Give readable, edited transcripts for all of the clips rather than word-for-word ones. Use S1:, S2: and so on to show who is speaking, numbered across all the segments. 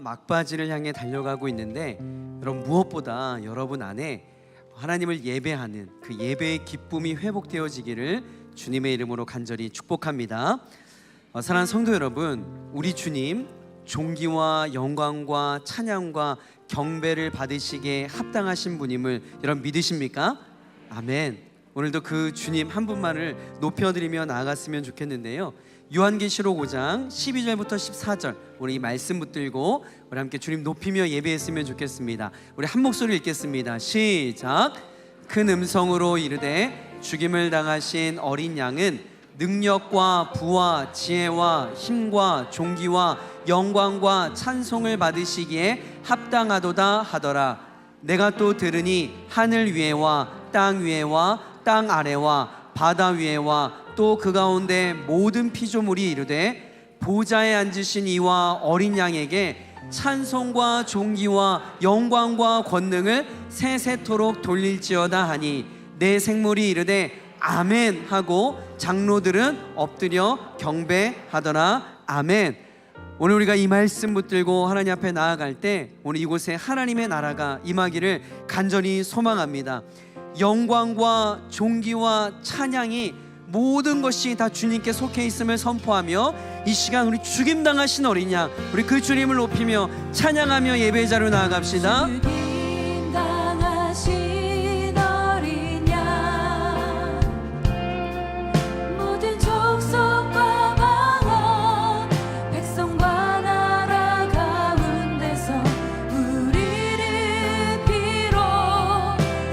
S1: 막바지를 향해 달려가고 있는데 여러분, 무엇보다 여러분 안에 하나님을 예배하는 그 예배의 기쁨이 회복되어지기를 주님의 이름으로 간절히 축복합니다. 사랑하는 성도 여러분, 우리 주님 존귀와 영광과 찬양과 경배를 받으시기에 합당하신 분임을 여러분 믿으십니까? 아멘. 오늘도 그 주님 한 분만을 높여드리며 나아갔으면 좋겠는데요, 요한계시록 5장 12절부터 14절 우리 이 말씀 붙들고 우리 함께 주님 높이며 예배했으면 좋겠습니다. 우리 한 목소리 읽겠습니다. 시작. 큰 음성으로 이르되 죽임을 당하신 어린 양은 능력과 부와 지혜와 힘과 존귀와 영광과 찬송을 받으시기에 합당하도다 하더라. 내가 또 들으니 하늘 위에와 땅 위에와 땅 아래와 바다 위에와 또 그 가운데 모든 피조물이 이르되 보좌에 앉으신 이와 어린 양에게 찬송과 존귀와 영광과 권능을 세세토록 돌릴지어다 하니 내 생물이 이르되 아멘 하고 장로들은 엎드려 경배하더라. 아멘. 오늘 우리가 이 말씀 붙들고 하나님 앞에 나아갈 때 오늘 이곳에 하나님의 나라가 임하기를 간절히 소망합니다. 영광과 존귀와 찬양이 모든 것이 다 주님께 속해 있음을 선포하며 이 시간 우리 죽임당하신 어린 양, 우리 그 주님을 높이며 찬양하며 예배 자로 나아갑시다.
S2: 죽임당하신 어린 양, 모든 족속과 방언, 백성과 나라 가운데서 우리를 피로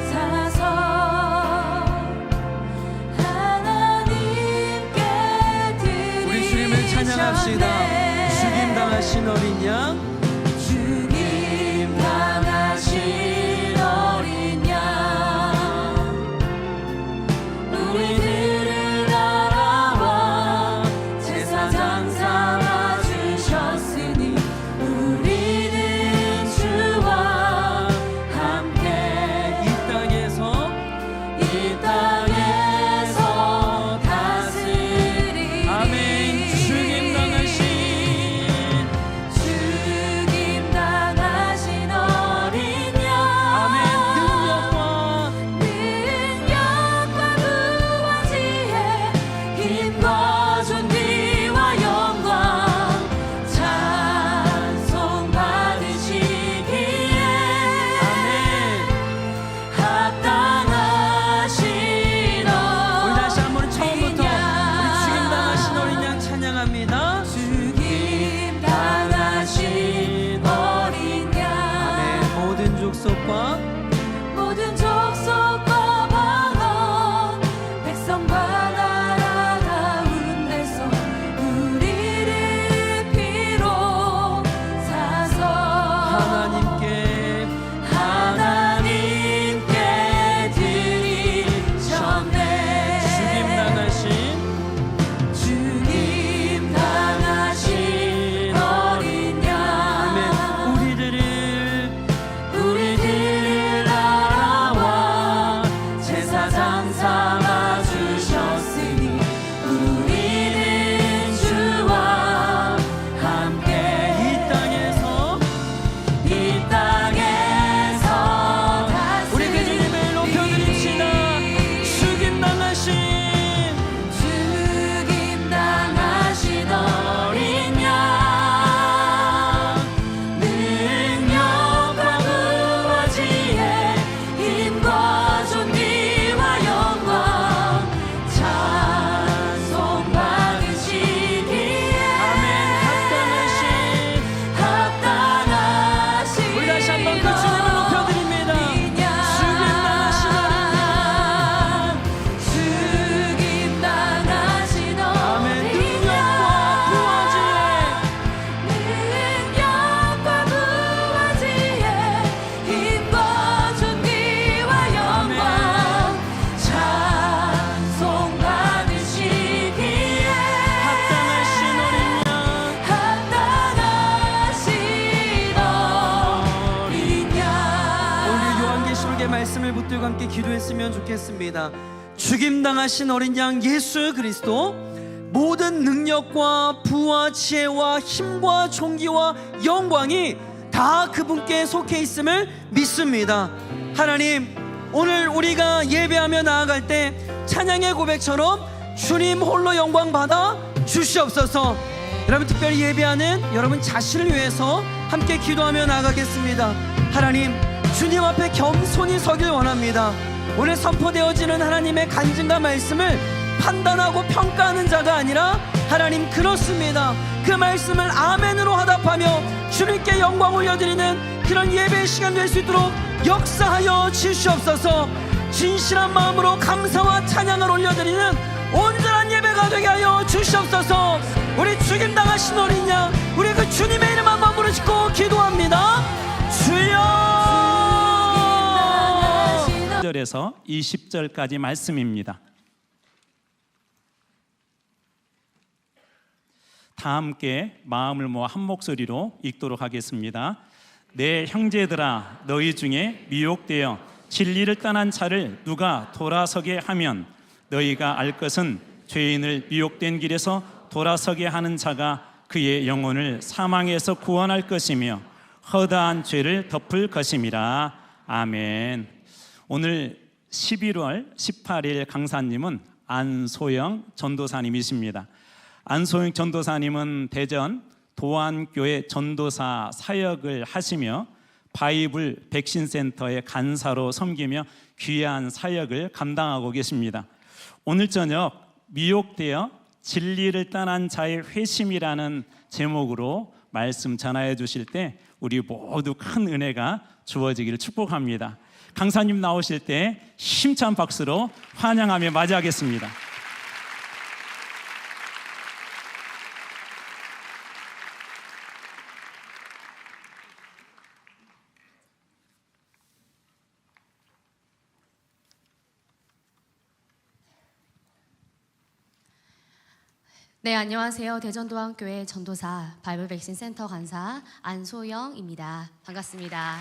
S2: 사서
S1: 찬양합시다. 죽임당하신 어린 양,
S2: 죽임당하신 어린 양, 우리들을 알아와 제사장 삼아 주셨으니 우리는 주와 함께 이 땅에서 다스리. 아멘.
S1: 모든 족속과
S2: 방언, 백성과 나라 가운데서 우리를 피로 사서 하나님께 드리셨네. 죽임당하신 어린 양, 우리들을 알아와 제사장 삼아 주셨으니 우리는 주와 함께 이 땅에서 다스리.
S1: 우리 그 주님을 높여드립시다.
S2: 죽임당하신 어린 양, 능력과 부와 지혜, 힘과 존귀와 영광, 찬송 받으시기에 합당하신.
S1: 우리 다시 한번 그 주님을 높여드립니다.
S2: 죽임당하신 어린 양, 능력과 부와 지혜, 힘과 존귀와 영광, 찬송 받으시기에 합당하신 어린 양.
S1: 오늘 요한계시록의 말씀을 붙들고 함께 기도했으면 좋겠습니다. 죽임당하신 어린 양 예수 그리스도, 모든 능력과 부와 지혜와 힘과 존귀와 영광이 다 그분께 속해 있음을 믿습니다. 하나님, 오늘 우리가 예배하며 나아갈 때 찬양의 고백처럼 주님 홀로 영광 받아 주시옵소서. 여러분, 특별히 예배하는 여러분 자신을 위해서 함께 기도하며 나아가겠습니다. 하나님, 주님 앞에 겸손히 서길 원합니다. 오늘 선포되어지는 하나님의 간증과 말씀을 판단하고 평가하는 자가 아니라 하나님, 그렇습니다, 그 말씀을 아멘으로 화답하며 주님께 영광 올려드리는 그런 예배의 시간 될 수 있도록 역사하여 주시옵소서. 진실한 마음으로 감사와 찬양을 올려드리는 온전한 예배가 되게 하여 주시옵소서. 우리 죽임당하신 어린 양, 우리 그 주님의 이름 한번 부르짖고 기도합니다. 주여.
S3: 1절에서 20절까지 말씀입니다. 다 함께 마음을 모아 한 목소리로 읽도록 하겠습니다. 내 형제들아, 너희 중에 미혹되어 진리를 떠난 자를 누가 돌아서게 하면 너희가 알 것은 죄인을 미혹된 길에서 돌아서게 하는 자가 그의 영혼을 사망에서 구원할 것이며 허다한 죄를 덮을 것임이라. 아멘. 오늘 11월 18일 강사님은 안소영 전도사님이십니다. 안소영 전도사님은 대전 도안교회 전도사 사역을 하시며 바이블 백신센터의 간사로 섬기며 귀한 사역을 감당하고 계십니다. 오늘 저녁 미혹되어 진리를 떠난 자의 회심이라는 제목으로 말씀 전하여 주실 때 우리 모두 큰 은혜가 주어지기를 축복합니다. 강사님 나오실 때 힘찬 박수로 환영하며 맞이하겠습니다.
S4: 네, 안녕하세요. 대전도안교회 전도사 바이블 백신 센터 간사 안소영입니다. 반갑습니다.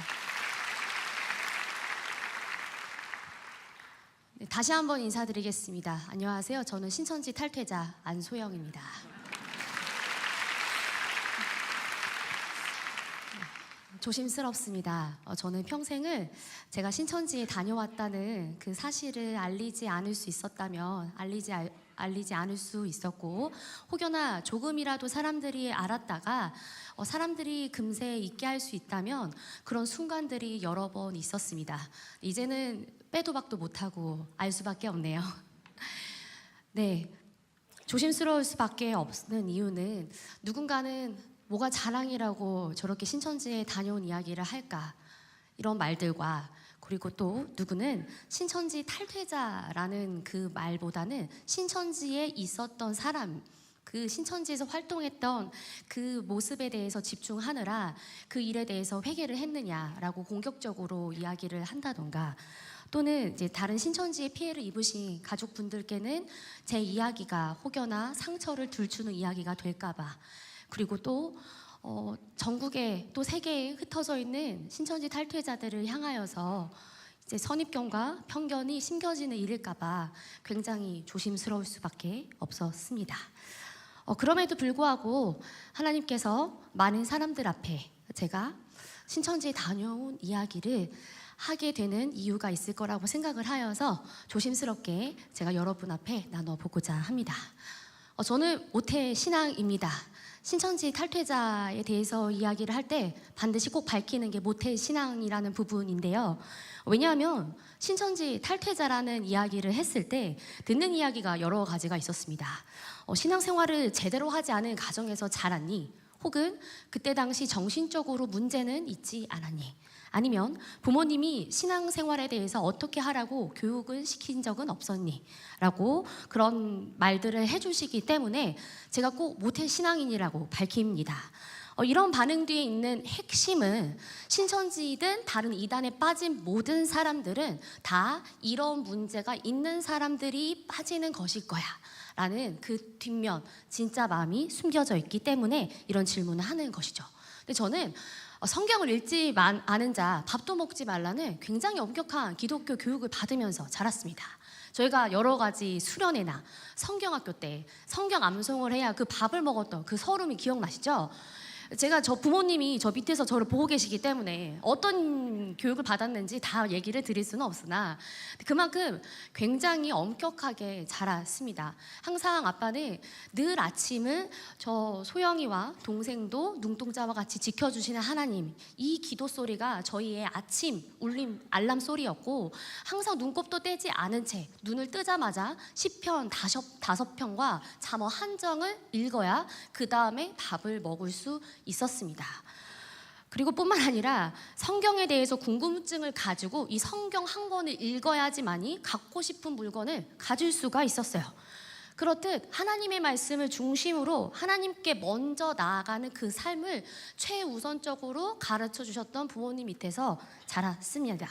S4: 네, 다시 한번 인사드리겠습니다. 안녕하세요. 저는 신천지 탈퇴자 안소영입니다. 조심스럽습니다. 저는 평생을 제가 신천지에 다녀왔다는 그 사실을 알리지 않을 수 있었다면 알리지 않을 수 있었고, 혹여나 조금이라도 사람들이 알았다가 사람들이 금세 잊게 할 수 있다면 그런 순간들이 여러 번 있었습니다. 이제는 빼도 박도 못하고 알 수밖에 없네요. 네, 조심스러울 수밖에 없는 이유는 누군가는 뭐가 자랑이라고 저렇게 신천지에 다녀온 이야기를 할까, 이런 말들과, 그리고 또 누구는 신천지 탈퇴자라는 그 말보다는 신천지에 있었던 사람, 그 신천지에서 활동했던 그 모습에 대해서 집중하느라 그 일에 대해서 회개를 했느냐라고 공격적으로 이야기를 한다던가, 또는 이제 다른 신천지에 피해를 입으신 가족분들께는 제 이야기가 혹여나 상처를 들추는 이야기가 될까봐, 그리고 또 전국에 또 세계에 흩어져 있는 신천지 탈퇴자들을 향하여서 이제 선입견과 편견이 심겨지는 일일까봐 굉장히 조심스러울 수밖에 없었습니다. 그럼에도 불구하고 하나님께서 많은 사람들 앞에 제가 신천지에 다녀온 이야기를 하게 되는 이유가 있을 거라고 생각을 하여서 조심스럽게 제가 여러분 앞에 나눠보고자 합니다. 저는 모태 신앙입니다. 신천지 탈퇴자에 대해서 이야기를 할 때 반드시 꼭 밝히는 게 모태 신앙이라는 부분인데요. 왜냐하면 신천지 탈퇴자라는 이야기를 했을 때 듣는 이야기가 여러 가지가 있었습니다. 신앙생활을 제대로 하지 않은 가정에서 자랐니? 혹은 그때 당시 정신적으로 문제는 있지 않았니? 아니면 부모님이 신앙생활에 대해서 어떻게 하라고 교육을 시킨 적은 없었니? 라고 그런 말들을 해주시기 때문에 제가 꼭 모태신앙인이라고 밝힙니다. 이런 반응 뒤에 있는 핵심은 신천지든 다른 이단에 빠진 모든 사람들은 다 이런 문제가 있는 사람들이 빠지는 것일 거야 라는 그 뒷면, 진짜 마음이 숨겨져 있기 때문에 이런 질문을 하는 것이죠. 근데 저는 성경을 읽지 않은 자 밥도 먹지 말라는 굉장히 엄격한 기독교 교육을 받으면서 자랐습니다. 저희가 여러 가지 수련회나 성경학교 때 성경 암송을 해야 그 밥을 먹었던 그 설움이 기억나시죠? 제가 저 부모님이 저 밑에서 저를 보고 계시기 때문에 어떤 교육을 받았는지 다 얘기를 드릴 수는 없으나 그만큼 굉장히 엄격하게 자랐습니다. 항상 아빠는 늘 아침을 저 소영이와 동생도 눈동자와 같이 지켜주시는 하나님, 이 기도 소리가 저희의 아침 울림 알람 소리였고, 항상 눈곱도 떼지 않은 채 눈을 뜨자마자 시편 5편과 잠언 한 정을 읽어야 그 다음에 밥을 먹을 수 있었습니다. 그리고 뿐만 아니라 성경에 대해서 궁금증을 가지고 이 성경 한 권을 읽어야지만이 갖고 싶은 물건을 가질 수가 있었어요. 그렇듯 하나님의 말씀을 중심으로 하나님께 먼저 나아가는 그 삶을 최우선적으로 가르쳐 주셨던 부모님 밑에서 자랐습니다.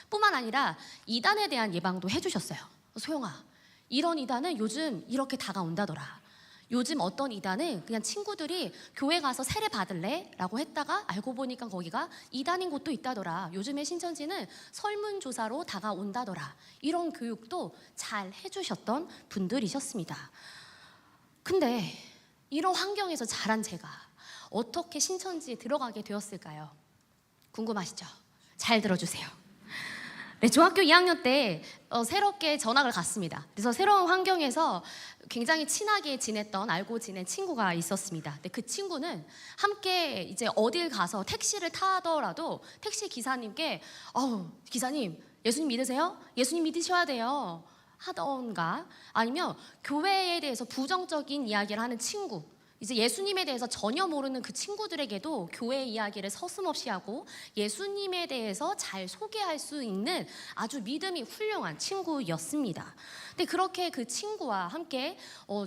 S4: 뿐만 아니라 이단에 대한 예방도 해주셨어요. 소영아, 이런 이단은 요즘 이렇게 다가온다더라. 요즘 어떤 이단은 그냥 친구들이 교회 가서 세례 받을래? 라고 했다가 알고 보니까 거기가 이단인 곳도 있다더라. 요즘에 신천지는 설문조사로 다가온다더라. 이런 교육도 잘 해주셨던 분들이셨습니다. 근데 이런 환경에서 자란 제가 어떻게 신천지에 들어가게 되었을까요? 궁금하시죠? 잘 들어주세요. 네, 중학교 2학년 때 새롭게 전학을 갔습니다. 그래서 새로운 환경에서 굉장히 친하게 지냈던, 알고 지낸 친구가 있었습니다. 근데 그 친구는 함께 이제 어딜 가서 택시를 타더라도 택시 기사님께 기사님 예수님 믿으세요? 예수님 믿으셔야 돼요 하던가, 아니면 교회에 대해서 부정적인 이야기를 하는 친구, 이제 예수님에 대해서 전혀 모르는 그 친구들에게도 교회 이야기를 서슴없이 하고 예수님에 대해서 잘 소개할 수 있는 아주 믿음이 훌륭한 친구였습니다. 근데 그렇게 그 친구와 함께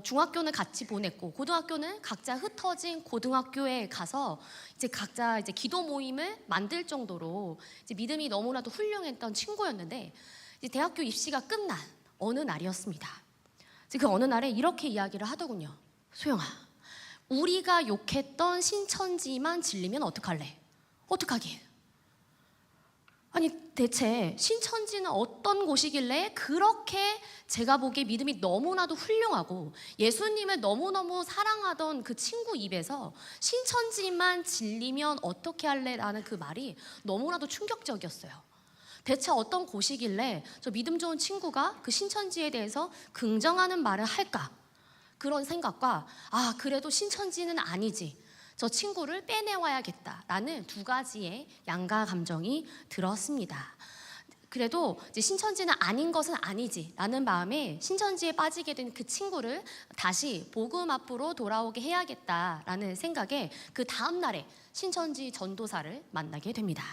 S4: 중학교는 같이 보냈고 고등학교는 각자 흩어진 고등학교에 가서 이제 각자 이제 기도 모임을 만들 정도로 이제 믿음이 너무나도 훌륭했던 친구였는데, 이제 대학교 입시가 끝난 어느 날이었습니다. 이제 그 어느 날에 이렇게 이야기를 하더군요. 소영아, 우리가 욕했던 신천지만 질리면 어떡할래? 어떡하긴? 아니 대체 신천지는 어떤 곳이길래 그렇게 제가 보기에 믿음이 너무나도 훌륭하고 예수님을 너무너무 사랑하던 그 친구 입에서 신천지만 질리면 어떻게 할래? 라는 그 말이 너무나도 충격적이었어요. 대체 어떤 곳이길래 저 믿음 좋은 친구가 그 신천지에 대해서 긍정하는 말을 할까? 그런 생각과 그래도 신천지는 아니지, 저 친구를 빼내와야겠다라는 두 가지의 양가 감정이 들었습니다. 그래도 이제 신천지는 아닌 것은 아니지라는 마음에 신천지에 빠지게 된 그 친구를 다시 복음 앞으로 돌아오게 해야겠다라는 생각에 그 다음 날에 신천지 전도사를 만나게 됩니다.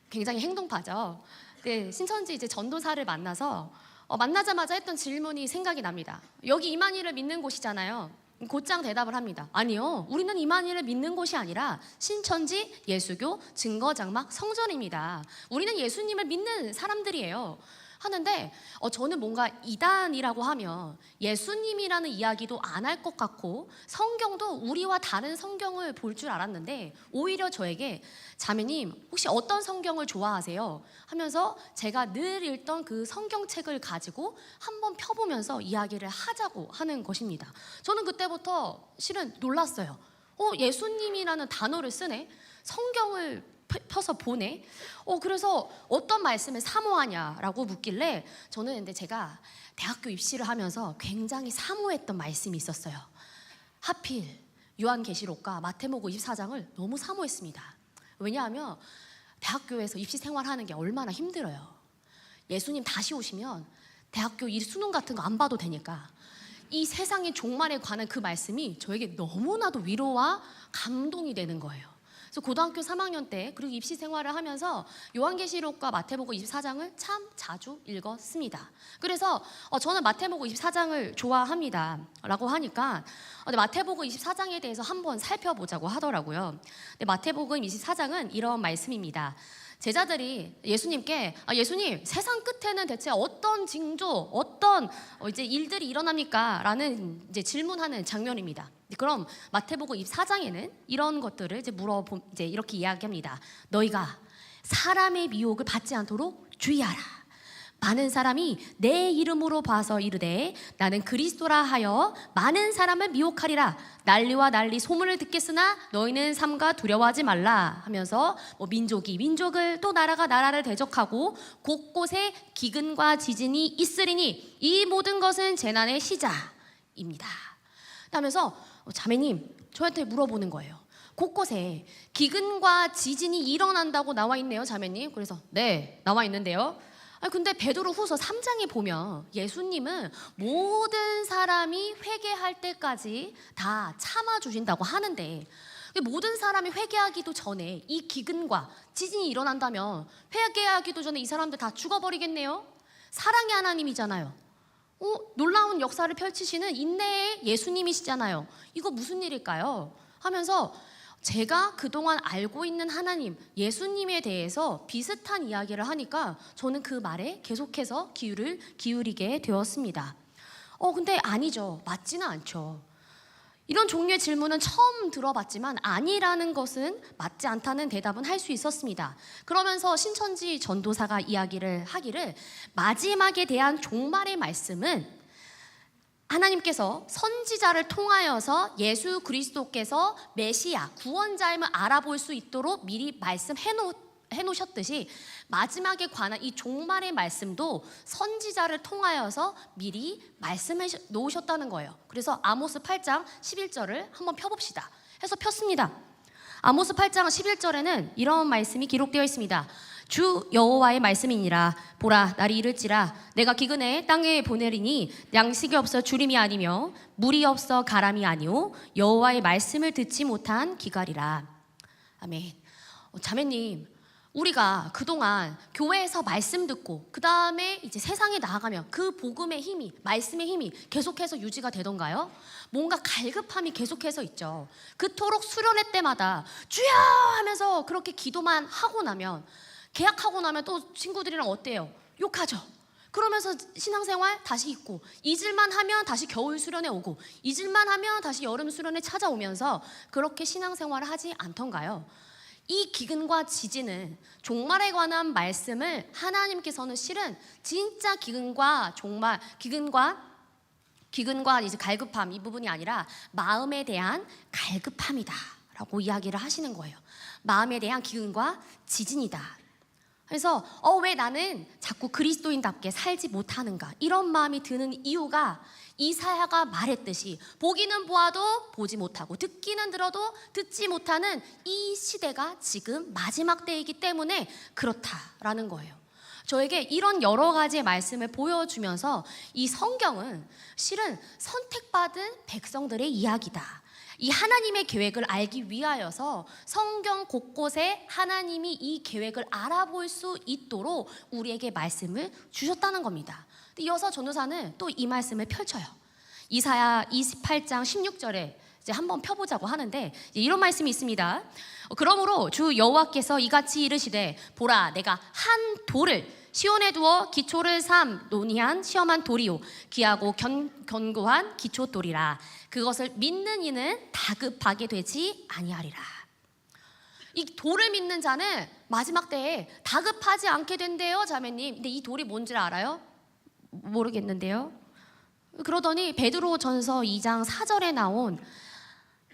S4: 굉장히 행동파죠. 네, 신천지 이제 전도사를 만나서 만나자마자 했던 질문이 생각이 납니다. 여기 이만희를 믿는 곳이잖아요. 곧장 대답을 합니다. 아니요, 우리는 이만희를 믿는 곳이 아니라 신천지 예수교 증거장막 성전입니다. 우리는 예수님을 믿는 사람들이에요. 하는데 저는 뭔가 이단이라고 하면 예수님이라는 이야기도 안 할 것 같고 성경도 우리와 다른 성경을 볼 줄 알았는데, 오히려 저에게 자매님 혹시 어떤 성경을 좋아하세요? 하면서 제가 늘 읽던 그 성경책을 가지고 한번 펴보면서 이야기를 하자고 하는 것입니다. 저는 그때부터 실은 놀랐어요. 예수님이라는 단어를 쓰네? 성경을 펴서 보네. 그래서 어떤 말씀을 사모하냐라고 묻길래 저는 근데 제가 대학교 입시를 하면서 굉장히 사모했던 말씀이 있었어요. 하필 요한계시록과 마태복음 24장을 너무 사모했습니다. 왜냐하면 대학교에서 입시 생활하는 게 얼마나 힘들어요. 예수님 다시 오시면 대학교 이 수능 같은 거 안 봐도 되니까 이 세상의 종말에 관한 그 말씀이 저에게 너무나도 위로와 감동이 되는 거예요. 그래서 고등학교 3학년 때 그리고 입시 생활을 하면서 요한계시록과 마태복음 24장을 참 자주 읽었습니다. 그래서 저는 마태복음 24장을 좋아합니다 라고 하니까 마태복음 24장에 대해서 한번 살펴보자고 하더라고요. 마태복음 24장은 이런 말씀입니다. 제자들이 예수님께 예수님, 세상 끝에는 대체 어떤 징조, 어떤 이제 일들이 일어납니까? 라는 이제 질문하는 장면입니다. 그럼 마태복음 24장에는 이런 것들을 이제 이제 이렇게 이야기합니다. 너희가 사람의 미혹을 받지 않도록 주의하라. 많은 사람이 내 이름으로 봐서 이르되 나는 그리스도라 하여 많은 사람을 미혹하리라. 난리와 난리 소문을 듣겠으나 너희는 삼가 두려워하지 말라 하면서 민족이 민족을 또 나라가 나라를 대적하고 곳곳에 기근과 지진이 있으리니 이 모든 것은 재난의 시작입니다. 하면서 자매님 저한테 물어보는 거예요. 곳곳에 기근과 지진이 일어난다고 나와 있네요, 자매님. 그래서 네, 나와 있는데요. 근데 베드로후서 3장에 보면 예수님은 모든 사람이 회개할 때까지 다 참아주신다고 하는데 모든 사람이 회개하기도 전에 이 기근과 지진이 일어난다면 회개하기도 전에 이 사람들 다 죽어버리겠네요. 사랑의 하나님이잖아요. 놀라운 역사를 펼치시는 인내의 예수님이시잖아요. 이거 무슨 일일까요? 하면서 제가 그동안 알고 있는 하나님, 예수님에 대해서 비슷한 이야기를 하니까 저는 그 말에 계속해서 귀를 기울이게 되었습니다. 근데 아니죠. 맞지는 않죠. 이런 종류의 질문은 처음 들어봤지만 아니라는 것은 맞지 않다는 대답은 할 수 있었습니다. 그러면서 신천지 전도사가 이야기를 하기를 마지막에 대한 종말의 말씀은 하나님께서 선지자를 통하여서 예수 그리스도께서 메시아, 구원자임을 알아볼 수 있도록 미리 말씀해 놓으셨듯이 마지막에 관한 이 종말의 말씀도 선지자를 통하여서 미리 말씀해 놓으셨다는 거예요. 그래서 아모스 8장 11절을 한번 펴봅시다. 해서 폈습니다. 아모스 8장 11절에는 이런 말씀이 기록되어 있습니다. 주 여호와의 말씀이니라. 보라, 날이 이를지라 내가 기근에 땅에 보내리니 양식이 없어 주림이 아니며 물이 없어 가람이 아니오 여호와의 말씀을 듣지 못한 기갈이라. 아멘. 자매님, 우리가 그동안 교회에서 말씀 듣고 그 다음에 이제 세상에 나아가면 그 복음의 힘이, 말씀의 힘이 계속해서 유지가 되던가요? 뭔가 갈급함이 계속해서 있죠. 그토록 수련회 때마다 주여 하면서 그렇게 기도만 하고 나면, 계약하고 나면 또 친구들이랑 어때요? 욕하죠. 그러면서 신앙생활 다시 있고, 잊을만 하면 다시 겨울 수련회 오고, 잊을만 하면 다시 여름 수련회 찾아오면서 그렇게 신앙생활을 하지 않던가요? 이 기근과 지진은 종말에 관한 말씀을 하나님께서는 실은 진짜 기근과 종말, 기근과 이제 갈급함, 이 부분이 아니라 마음에 대한 갈급함이다 라고 이야기를 하시는 거예요. 마음에 대한 기근과 지진이다. 그래서 왜 나는 자꾸 그리스도인답게 살지 못하는가, 이런 마음이 드는 이유가 이사야가 말했듯이 보기는 보아도 보지 못하고 듣기는 들어도 듣지 못하는 이 시대가 지금 마지막 때이기 때문에 그렇다라는 거예요. 저에게 이런 여러 가지의 말씀을 보여주면서 이 성경은 실은 선택받은 백성들의 이야기다. 이 하나님의 계획을 알기 위하여서 성경 곳곳에 하나님이 이 계획을 알아볼 수 있도록 우리에게 말씀을 주셨다는 겁니다. 이어서 전도사는 또 이 말씀을 펼쳐요. 이사야 28장 16절에 이제 한번 펴보자고 하는데 이런 말씀이 있습니다. 그러므로 주 여호와께서 이같이 이르시되 보라, 내가 한 돌을 시온에 두어 기초를 삼 논의한 시험한 돌이요 귀하고 견고한 기초돌이라. 그것을 믿는 이는 다급하게 되지 아니하리라. 이 돌을 믿는 자는 마지막 때에 다급하지 않게 된대요, 자매님. 근데 이 돌이 뭔지 알아요? 모르겠는데요. 그러더니 베드로전서 2장 4절에 나온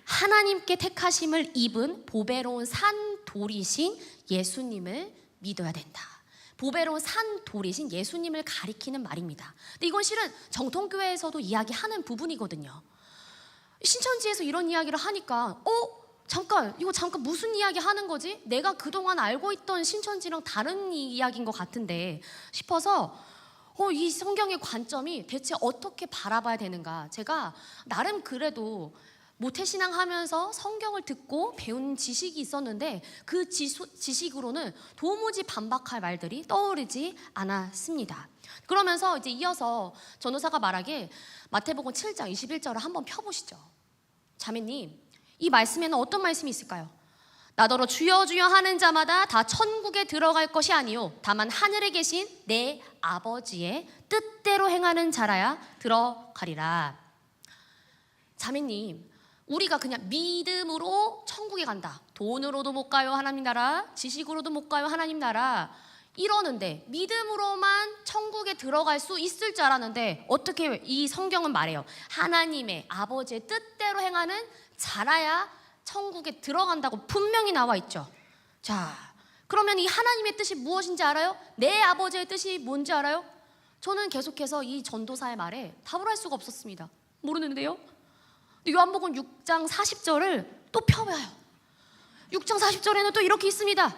S4: 하나님께 택하심을 입은 보배로운 산 돌이신 예수님을 믿어야 된다. 보배로운 산 돌이신 예수님을 가리키는 말입니다. 근데 이건 실은 정통교회에서도 이야기하는 부분이거든요. 신천지에서 이런 이야기를 하니까 이거 잠깐 무슨 이야기 하는 거지? 내가 그동안 알고 있던 신천지랑 다른 이야기인 것 같은데 싶어서 이 성경의 관점이 대체 어떻게 바라봐야 되는가. 제가 나름 그래도 모태신앙하면서 성경을 듣고 배운 지식이 있었는데 그 지식으로는 도무지 반박할 말들이 떠오르지 않았습니다. 그러면서 이제 이어서 전도사가 말하길 마태복음 7장 21절을 한번 펴보시죠. 자매님, 이 말씀에는 어떤 말씀이 있을까요? 나더러 주여 주여 하는 자마다 다 천국에 들어갈 것이 아니요 다만 하늘에 계신 내 아버지의 뜻대로 행하는 자라야 들어가리라. 자매님, 우리가 그냥 믿음으로 천국에 간다. 돈으로도 못 가요 하나님 나라, 지식으로도 못 가요 하나님 나라 이러는데 믿음으로만 천국에 들어갈 수 있을 줄 알았는데 어떻게 이 성경은 말해요. 하나님의 아버지의 뜻대로 행하는 자라야 천국에 들어간다고 분명히 나와 있죠. 자, 그러면 이 하나님의 뜻이 무엇인지 알아요? 내 아버지의 뜻이 뭔지 알아요? 저는 계속해서 이 전도사의 말에 답을 할 수가 없었습니다. 모르는데요. 요한복음 6장 40절을 또 펴봐요. 6장 40절에는 또 이렇게 있습니다.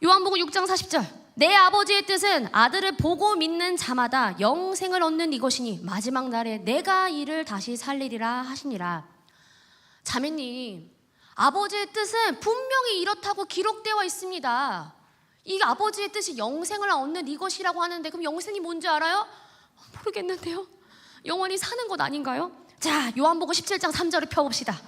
S4: 요한복음 6장 40절. 내 아버지의 뜻은 아들을 보고 믿는 자마다 영생을 얻는 이것이니 마지막 날에 내가 이를 다시 살리리라 하시니라. 자매님, 아버지의 뜻은 분명히 이렇다고 기록되어 있습니다. 이 아버지의 뜻이 영생을 얻는 이것이라고 하는데 그럼 영생이 뭔지 알아요? 모르겠는데요. 영원히 사는 것 아닌가요? 자, 요한복음 17장 3절을 펴봅시다.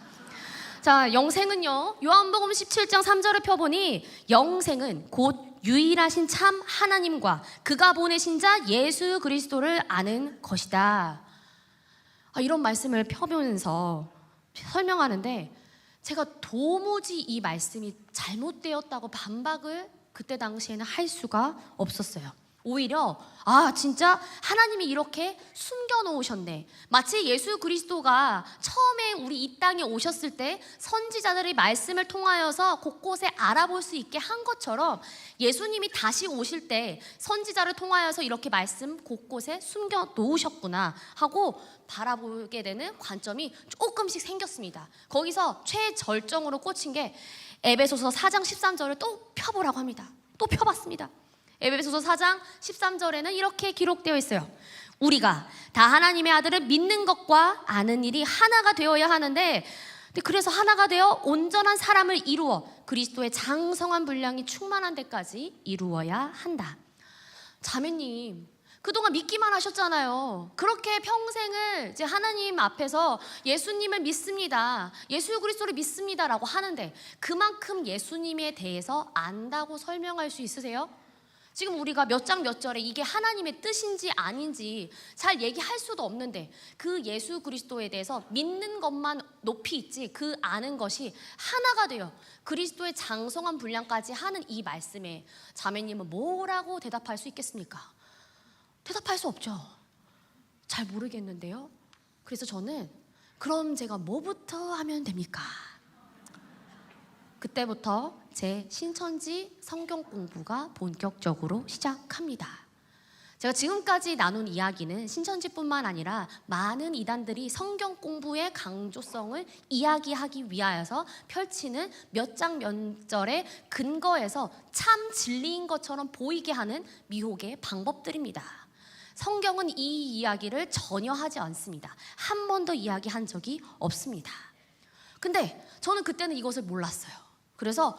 S4: 자, 영생은요, 요한복음 17장 3절을 펴보니 영생은 곧 유일하신 참 하나님과 그가 보내신 자 예수 그리스도를 아는 것이다. 이런 말씀을 펴보면서 설명하는데 제가 도무지 이 말씀이 잘못되었다고 반박을 그때 당시에는 할 수가 없었어요. 오히려 진짜 하나님이 이렇게 숨겨놓으셨네. 마치 예수 그리스도가 처음에 우리 이 땅에 오셨을 때 선지자들의 말씀을 통하여서 곳곳에 알아볼 수 있게 한 것처럼 예수님이 다시 오실 때 선지자를 통하여서 이렇게 말씀 곳곳에 숨겨놓으셨구나 하고 바라보게 되는 관점이 조금씩 생겼습니다. 거기서 최절정으로 꽂힌 게 에베소서 4장 13절을 또 펴보라고 합니다. 또 펴봤습니다. 에베소서 4장 13절에는 이렇게 기록되어 있어요. 우리가 다 하나님의 아들을 믿는 것과 아는 일이 하나가 되어야 하는데 그래서 하나가 되어 온전한 사람을 이루어 그리스도의 장성한 분량이 충만한 데까지 이루어야 한다. 자매님, 그동안 믿기만 하셨잖아요. 그렇게 평생을 이제 하나님 앞에서 예수님을 믿습니다, 예수 그리스도를 믿습니다라고 하는데 그만큼 예수님에 대해서 안다고 설명할 수 있으세요? 지금 우리가 몇 장 몇 절에 이게 하나님의 뜻인지 아닌지 잘 얘기할 수도 없는데 그 예수 그리스도에 대해서 믿는 것만 높이 있지 그 아는 것이 하나가 되어 그리스도의 장성한 분량까지 하는 이 말씀에 자매님은 뭐라고 대답할 수 있겠습니까? 대답할 수 없죠. 잘 모르겠는데요. 그래서 저는 그럼 제가 뭐부터 하면 됩니까? 그때부터 제 신천지 성경 공부가 본격적으로 시작합니다. 제가 지금까지 나눈 이야기는 신천지뿐만 아니라 많은 이단들이 성경 공부의 강조성을 이야기하기 위하여서 펼치는 몇 장 몇 절의 근거에서 참 진리인 것처럼 보이게 하는 미혹의 방법들입니다. 성경은 이 이야기를 전혀 하지 않습니다. 한 번도 이야기한 적이 없습니다. 근데 저는 그때는 이것을 몰랐어요. 그래서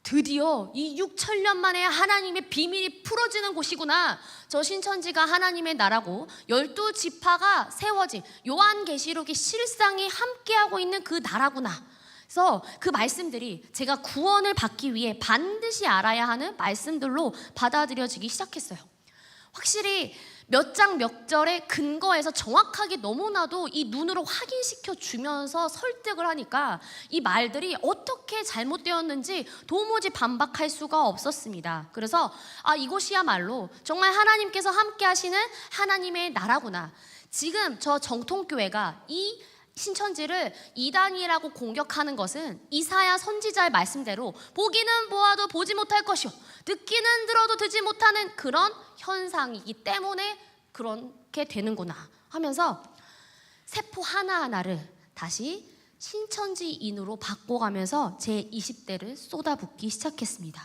S4: 드디어 이 6,000년 만에 하나님의 비밀이 풀어지는 곳이구나. 저 신천지가 하나님의 나라고 12지파가 세워진 요한계시록의 실상이 함께하고 있는 그 나라구나. 그래서 그 말씀들이 제가 구원을 받기 위해 반드시 알아야 하는 말씀들로 받아들여지기 시작했어요. 확실히 몇 장 몇 절의 근거에서 정확하게 너무나도 이 눈으로 확인시켜 주면서 설득을 하니까 이 말들이 어떻게 잘못되었는지 도무지 반박할 수가 없었습니다. 그래서 이곳이야말로 정말 하나님께서 함께 하시는 하나님의 나라구나. 지금 저 정통교회가 이 신천지를 이단이라고 공격하는 것은 이사야 선지자의 말씀대로 보기는 보아도 보지 못할 것이요 듣기는 들어도 듣지 못하는 그런 현상이기 때문에 그렇게 되는구나 하면서 세포 하나하나를 다시 신천지인으로 바꿔가면서 제 20대를 쏟아붓기 시작했습니다.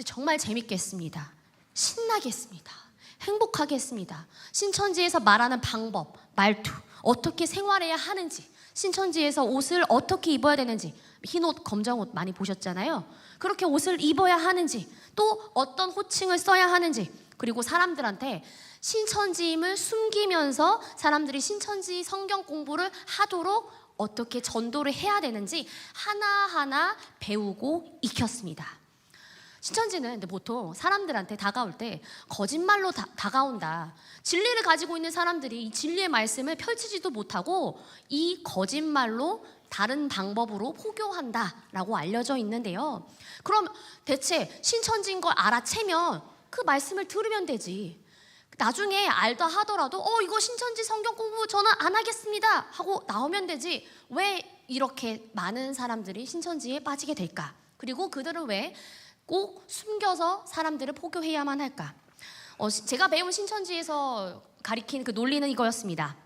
S4: 정말 재밌게 했습니다. 신나게 했습니다. 행복하게 했습니다. 신천지에서 말하는 방법, 말투, 어떻게 생활해야 하는지, 신천지에서 옷을 어떻게 입어야 되는지, 흰옷, 검정옷 많이 보셨잖아요. 그렇게 옷을 입어야 하는지, 또 어떤 호칭을 써야 하는지, 그리고 사람들한테 신천지임을 숨기면서 사람들이 신천지 성경 공부를 하도록 어떻게 전도를 해야 되는지 하나하나 배우고 익혔습니다. 신천지는 근데 보통 사람들한테 다가올 때 거짓말로 다가온다. 진리를 가지고 있는 사람들이 이 진리의 말씀을 펼치지도 못하고 이 거짓말로 다른 방법으로 포교한다라고 알려져 있는데요. 그럼 대체 신천지인 걸 알아채면 그 말씀을 들으면 되지. 나중에 알다 하더라도 이거 신천지 성경 공부 저는 안 하겠습니다 하고 나오면 되지. 왜 이렇게 많은 사람들이 신천지에 빠지게 될까? 그리고 그들은 왜 꼭 숨겨서 사람들을 포교해야만 할까? 제가 배운 신천지에서 가리킨 그 논리는 이거였습니다.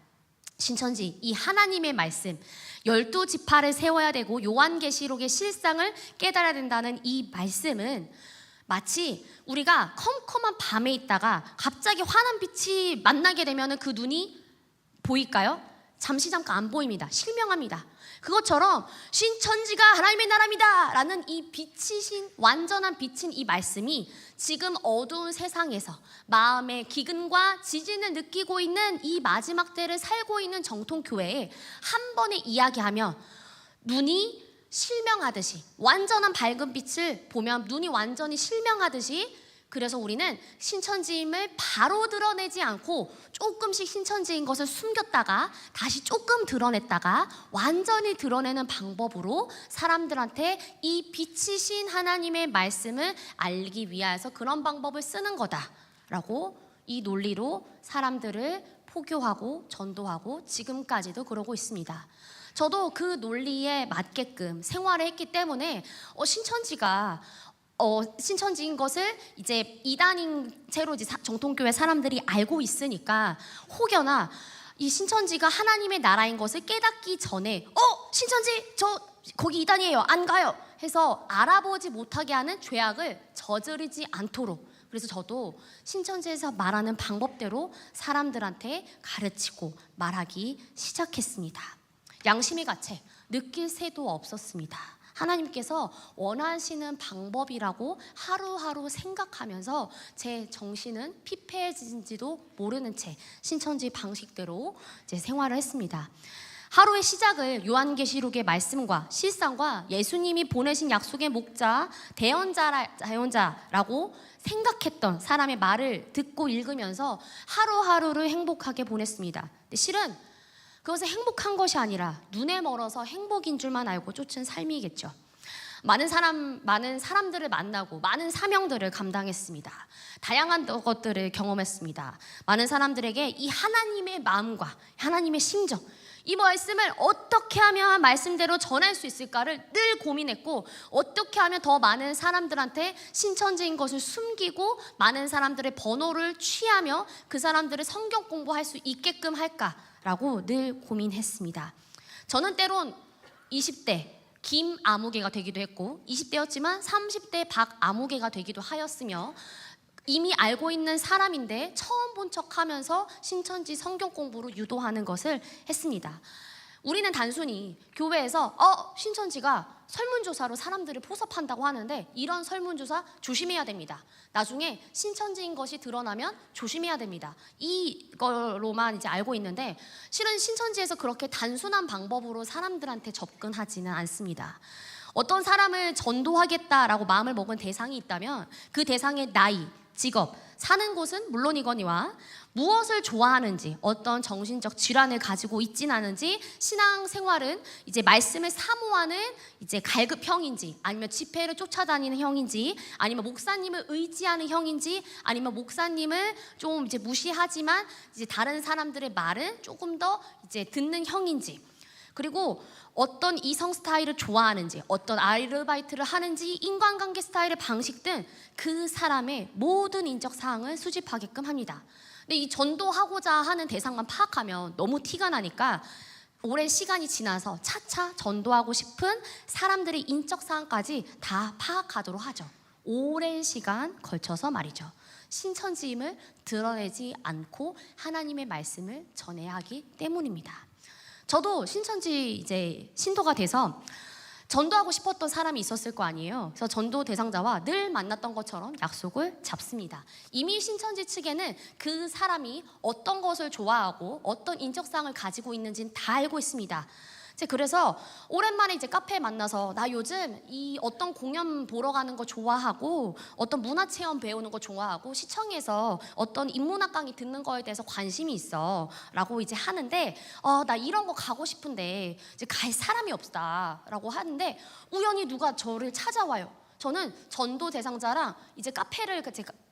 S4: 신천지, 이 하나님의 말씀 12지파를 세워야 되고 요한계시록의 실상을 깨달아야 된다는 이 말씀은 마치 우리가 컴컴한 밤에 있다가 갑자기 환한 빛이 만나게 되면 그 눈이 보일까요? 잠깐 안 보입니다. 실명합니다. 그것처럼 신천지가 하나님의 나라입니다 라는 이 빛이신 완전한 빛인 이 말씀이 지금 어두운 세상에서 마음의 기근과 지진을 느끼고 있는 이 마지막 때를 살고 있는 정통교회에 한 번에 이야기하면 눈이 실명하듯이 완전한 밝은 빛을 보면 눈이 완전히 실명하듯이, 그래서 우리는 신천지임을 바로 드러내지 않고 조금씩 신천지인 것을 숨겼다가 다시 조금 드러냈다가 완전히 드러내는 방법으로 사람들한테 이 빛이신 하나님의 말씀을 알기 위해서 그런 방법을 쓰는 거다라고 이 논리로 사람들을 포교하고 전도하고 지금까지도 그러고 있습니다. 저도 그 논리에 맞게끔 생활을 했기 때문에 신천지인 것을 이제 이단인 채로 이제 정통교회 사람들이 알고 있으니까 혹여나 이 신천지가 하나님의 나라인 것을 깨닫기 전에 신천지 저 거기 이단이에요 안 가요 해서 알아보지 못하게 하는 죄악을 저지르지 않도록, 그래서 저도 신천지에서 말하는 방법대로 사람들한테 가르치고 말하기 시작했습니다. 양심의 가책 느낄 새도 없었습니다. 하나님께서 원하시는 방법이라고 하루하루 생각하면서 제 정신은 피폐해진지도 모르는 채 신천지 방식대로 이제 생활을 했습니다. 하루의 시작을 요한계시록의 말씀과 실상과 예수님이 보내신 약속의 목자, 대언자라고 생각했던 사람의 말을 듣고 읽으면서 하루하루를 행복하게 보냈습니다. 근데 실은 그것은 행복한 것이 아니라 눈에 멀어서 행복인 줄만 알고 쫓은 삶이겠죠. 많은 사람들을 만나고 많은 사명들을 감당했습니다. 다양한 것들을 경험했습니다. 많은 사람들에게 이 하나님의 마음과 하나님의 심정, 이 말씀을 어떻게 하면 말씀대로 전할 수 있을까를 늘 고민했고, 어떻게 하면 더 많은 사람들한테 신천지인 것을 숨기고 많은 사람들의 번호를 취하며 그 사람들을 성경 공부할 수 있게끔 할까라고 늘 고민했습니다. 저는 때론 20대 김아무개가 되기도 했고 20대였지만 30대 박아무개가 되기도 하였으며, 이미 알고 있는 사람인데 처음 본 척하면서 신천지 성경 공부로 유도하는 것을 했습니다. 우리는 단순히 교회에서 신천지가 설문조사로 사람들을 포섭한다고 하는데 이런 설문조사 조심해야 됩니다. 나중에 신천지인 것이 드러나면 조심해야 됩니다. 이걸로만 이제 알고 있는데 실은 신천지에서 그렇게 단순한 방법으로 사람들한테 접근하지는 않습니다. 어떤 사람을 전도하겠다라고 마음을 먹은 대상이 있다면 그 대상의 나이, 직업, 사는 곳은 물론이거니와 무엇을 좋아하는지, 어떤 정신적 질환을 가지고 있진 않은지, 신앙 생활은 이제 말씀을 사모하는 이제 갈급형인지, 아니면 집회를 쫓아다니는 형인지, 아니면 목사님을 의지하는 형인지, 아니면 목사님을 좀 이제 무시하지만 이제 다른 사람들의 말은 조금 더 이제 듣는 형인지, 그리고 어떤 이성 스타일을 좋아하는지, 어떤 아르바이트를 하는지, 인간관계 스타일의 방식 등 그 사람의 모든 인적 사항을 수집하게끔 합니다. 근데 이 전도하고자 하는 대상만 파악하면 너무 티가 나니까 오랜 시간이 지나서 차차 전도하고 싶은 사람들의 인적 사항까지 다 파악하도록 하죠. 오랜 시간 걸쳐서 말이죠. 신천지임을 드러내지 않고 하나님의 말씀을 전해야 하기 때문입니다. 저도 신천지 이제 신도가 돼서 전도하고 싶었던 사람이 있었을 거 아니에요. 그래서 전도 대상자와 늘 만났던 것처럼 약속을 잡습니다. 이미 신천지 측에는 그 사람이 어떤 것을 좋아하고 어떤 인적사항을 가지고 있는지는 다 알고 있습니다. 그래서 오랜만에 이제 카페에 만나서 나 요즘 이 어떤 공연 보러 가는 거 좋아하고 어떤 문화 체험 배우는 거 좋아하고 시청에서 어떤 인문학 강의 듣는 거에 대해서 관심이 있어라고 이제 하는데 나 이런 거 가고 싶은데 이제 갈 사람이 없다라고 하는데 우연히 누가 저를 찾아와요. 저는 전도 대상자랑 이제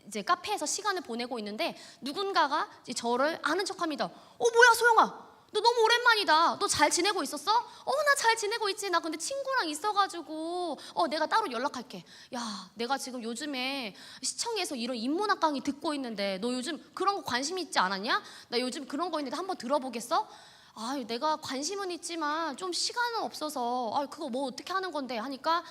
S4: 이제 카페에서 시간을 보내고 있는데 누군가가 이제 저를 아는 척합니다. 뭐야 소영아, 너 너무 오랜만이다. 너 잘 지내고 있었어? 나 잘 지내고 있지. 나 근데 친구랑 있어가지고 내가 따로 연락할게. 야, 내가 지금 요즘에 시청에서 이런 인문학 강의 듣고 있는데 너 요즘 그런 거 관심 있지 않았냐? 나 요즘 그런 거 있는데 한번 들어보겠어? 내가 관심은 있지만 좀 시간은 없어서 그거 뭐 어떻게 하는 건데 하니까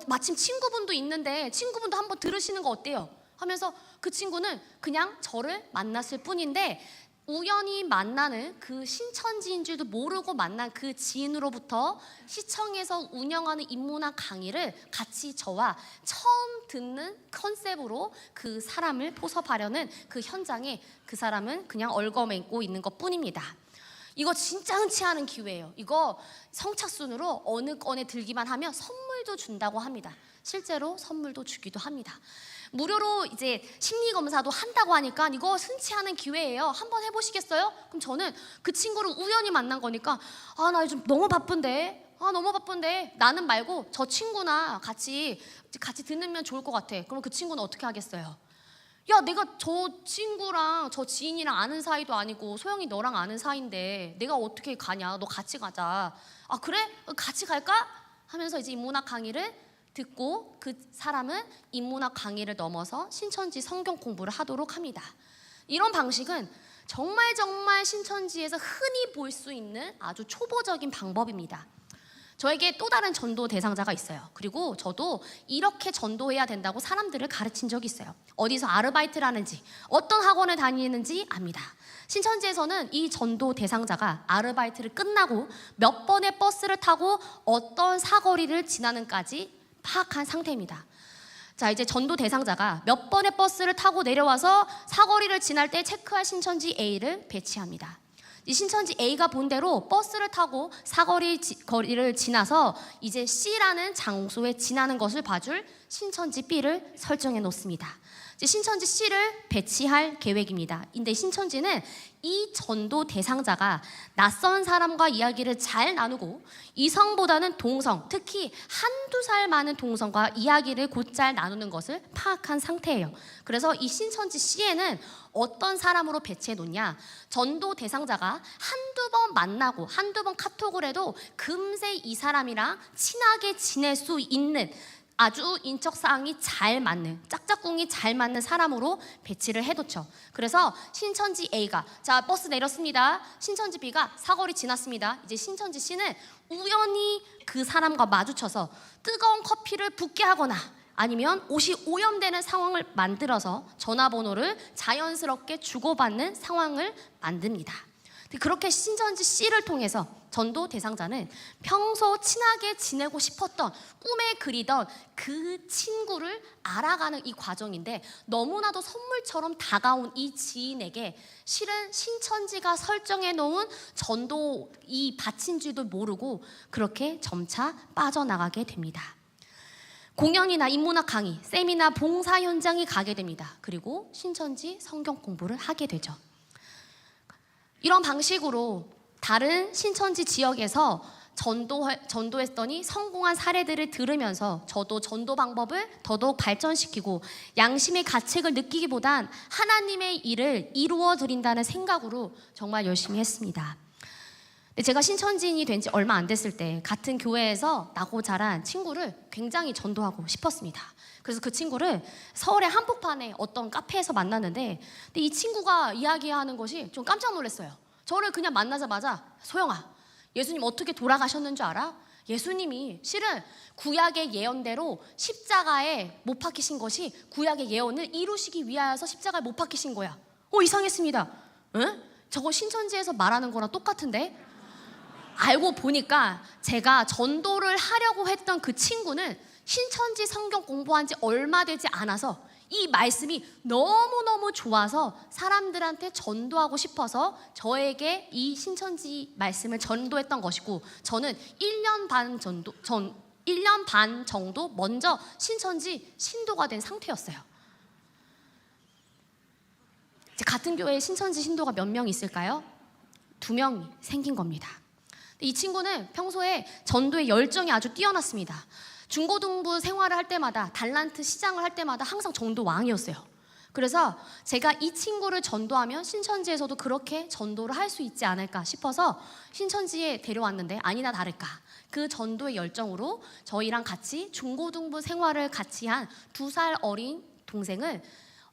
S4: 마침 친구분도 있는데 친구분도 한번 들으시는 거 어때요? 하면서 그 친구는 그냥 저를 만났을 뿐인데 우연히 만나는 그 신천지인 줄도 모르고 만난 그 지인으로부터 시청에서 운영하는 인문학 강의를 같이 저와 처음 듣는 컨셉으로 그 사람을 포섭하려는 그 현장에 그 사람은 그냥 얽어매고 있는 것 뿐입니다. 이거 진짜 흔치 않은 기회예요. 이거 성착순으로 어느 건에 들기만 하면 선물도 준다고 합니다. 실제로 선물도 주기도 합니다. 무료로 이제 심리 검사도 한다고 하니까 이거 흔치 않은 기회예요. 한번 해보시겠어요? 그럼 저는 그 친구를 우연히 만난 거니까 나 요즘 너무 바쁜데 나는 말고 저 친구나 같이 듣는 좋을 것 같아. 그럼 그 친구는 어떻게 하겠어요? 야, 내가 저 친구랑 저 지인이랑 아는 사이도 아니고 소영이 너랑 아는 사이인데 내가 어떻게 가냐? 너 같이 가자. 그래? 같이 갈까? 하면서 이제 인문학 강의를 듣고 그 사람은 인문학 강의를 넘어서 신천지 성경 공부를 하도록 합니다. 이런 방식은 정말 신천지에서 흔히 볼 수 있는 아주 초보적인 방법입니다. 저에게 또 다른 전도 대상자가 있어요. 그리고 저도 이렇게 전도해야 된다고 사람들을 가르친 적이 있어요. 어디서 아르바이트를 하는지 어떤 학원을 다니는지 압니다. 신천지에서는 이 전도 대상자가 아르바이트를 끝나고 몇 번의 버스를 타고 어떤 사거리를 지나는까지 파악한 상태입니다. 자, 이제 전도 대상자가 몇 번의 버스를 타고 내려와서 사거리를 지날 때 체크할 신천지 A를 배치합니다. 이 신천지 A가 본 대로 버스를 타고 거리를 지나서 이제 C라는 장소에 지나는 것을 봐줄 신천지 B를 설정해 놓습니다. 이제 신천지 C를 배치할 계획입니다. 근데 신천지는 이 전도 대상자가 낯선 사람과 이야기를 잘 나누고 이성보다는 동성, 특히 한두 살 많은 동성과 이야기를 곧잘 나누는 것을 파악한 상태예요. 그래서 이 신천지 C에는 어떤 사람으로 배치해 놓냐? 전도 대상자가 한두 번 만나고 한두 번 카톡을 해도 금세 이 사람이랑 친하게 지낼 수 있는 아주 인적사항이 잘 맞는, 짝짝꿍이 잘 맞는 사람으로 배치를 해뒀죠. 그래서 신천지 A가 자, 버스 내렸습니다. 신천지 B가 사거리 지났습니다. 이제 신천지 C는 우연히 그 사람과 마주쳐서 뜨거운 커피를 붓게 하거나 아니면 옷이 오염되는 상황을 만들어서 전화번호를 자연스럽게 주고받는 상황을 만듭니다. 그렇게 신천지 C를 통해서 전도 대상자는 평소 친하게 지내고 싶었던, 꿈에 그리던 그 친구를 알아가는 이 과정인데 너무나도 선물처럼 다가온 이 지인에게 실은 신천지가 설정해 놓은 전도 이 바친 줄도 모르고 그렇게 점차 빠져나가게 됩니다. 공연이나 인문학 강의, 세미나, 봉사 현장에 가게 됩니다. 그리고 신천지 성경 공부를 하게 되죠. 이런 방식으로 다른 신천지 지역에서 전도했더니 성공한 사례들을 들으면서 저도 전도 방법을 더더욱 발전시키고 양심의 가책을 느끼기보단 하나님의 일을 이루어 드린다는 생각으로 정말 열심히 했습니다. 제가 신천지인이 된 지 얼마 안 됐을 때 같은 교회에서 나고 자란 친구를 굉장히 전도하고 싶었습니다. 그래서 그 친구를 서울의 한복판에 어떤 카페에서 만났는데 근데 이 친구가 이야기하는 것이 좀 깜짝 놀랐어요. 저를 그냥 만나자마자 소영아, 예수님 어떻게 돌아가셨는 줄 알아? 예수님이 실은 구약의 예언대로 십자가에 못 박히신 것이 구약의 예언을 이루시기 위하여서 십자가에 못 박히신 거야. 이상했습니다. 응? 저거 신천지에서 말하는 거랑 똑같은데? 알고 보니까 제가 전도를 하려고 했던 그 친구는 신천지 성경 공부한 지 얼마 되지 않아서 이 말씀이 너무너무 좋아서 사람들한테 전도하고 싶어서 저에게 이 신천지 말씀을 전도했던 것이고, 저는 1년 반 정도 먼저 신천지 신도가 된 상태였어요. 이제 같은 교회에 신천지 신도가 몇 명 있을까요? 2명이 생긴 겁니다. 이 친구는 평소에 전도의 열정이 아주 뛰어났습니다. 중고등부 생활을 할 때마다, 달란트 시장을 할 때마다 항상 전도 왕이었어요. 그래서 제가 이 친구를 전도하면 신천지에서도 그렇게 전도를 할 수 있지 않을까 싶어서 신천지에 데려왔는데, 아니나 다를까 그 전도의 열정으로 저희랑 같이 중고등부 생활을 같이 한 2살 어린 동생을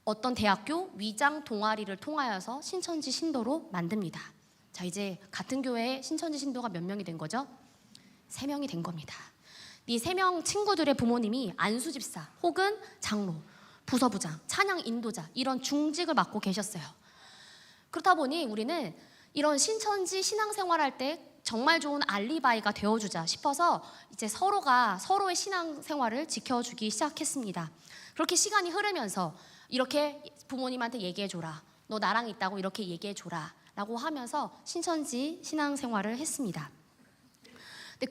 S4: 어떤 대학교 위장 동아리를 통하여서 신천지 신도로 만듭니다. 자, 이제 같은 교회에 신천지 신도가 몇 명이 된 거죠? 3명이 된 겁니다. 이 3명 친구들의 부모님이 안수집사 혹은 장로, 부서부장, 찬양 인도자 이런 중직을 맡고 계셨어요. 그렇다 보니 우리는 이런 신천지 신앙생활할 때 정말 좋은 알리바이가 되어주자 싶어서 이제 서로가 서로의 신앙생활을 지켜주기 시작했습니다. 그렇게 시간이 흐르면서 이렇게 부모님한테 얘기해줘라, 너 나랑 있다고 이렇게 얘기해줘라 라고 하면서 신천지 신앙생활을 했습니다.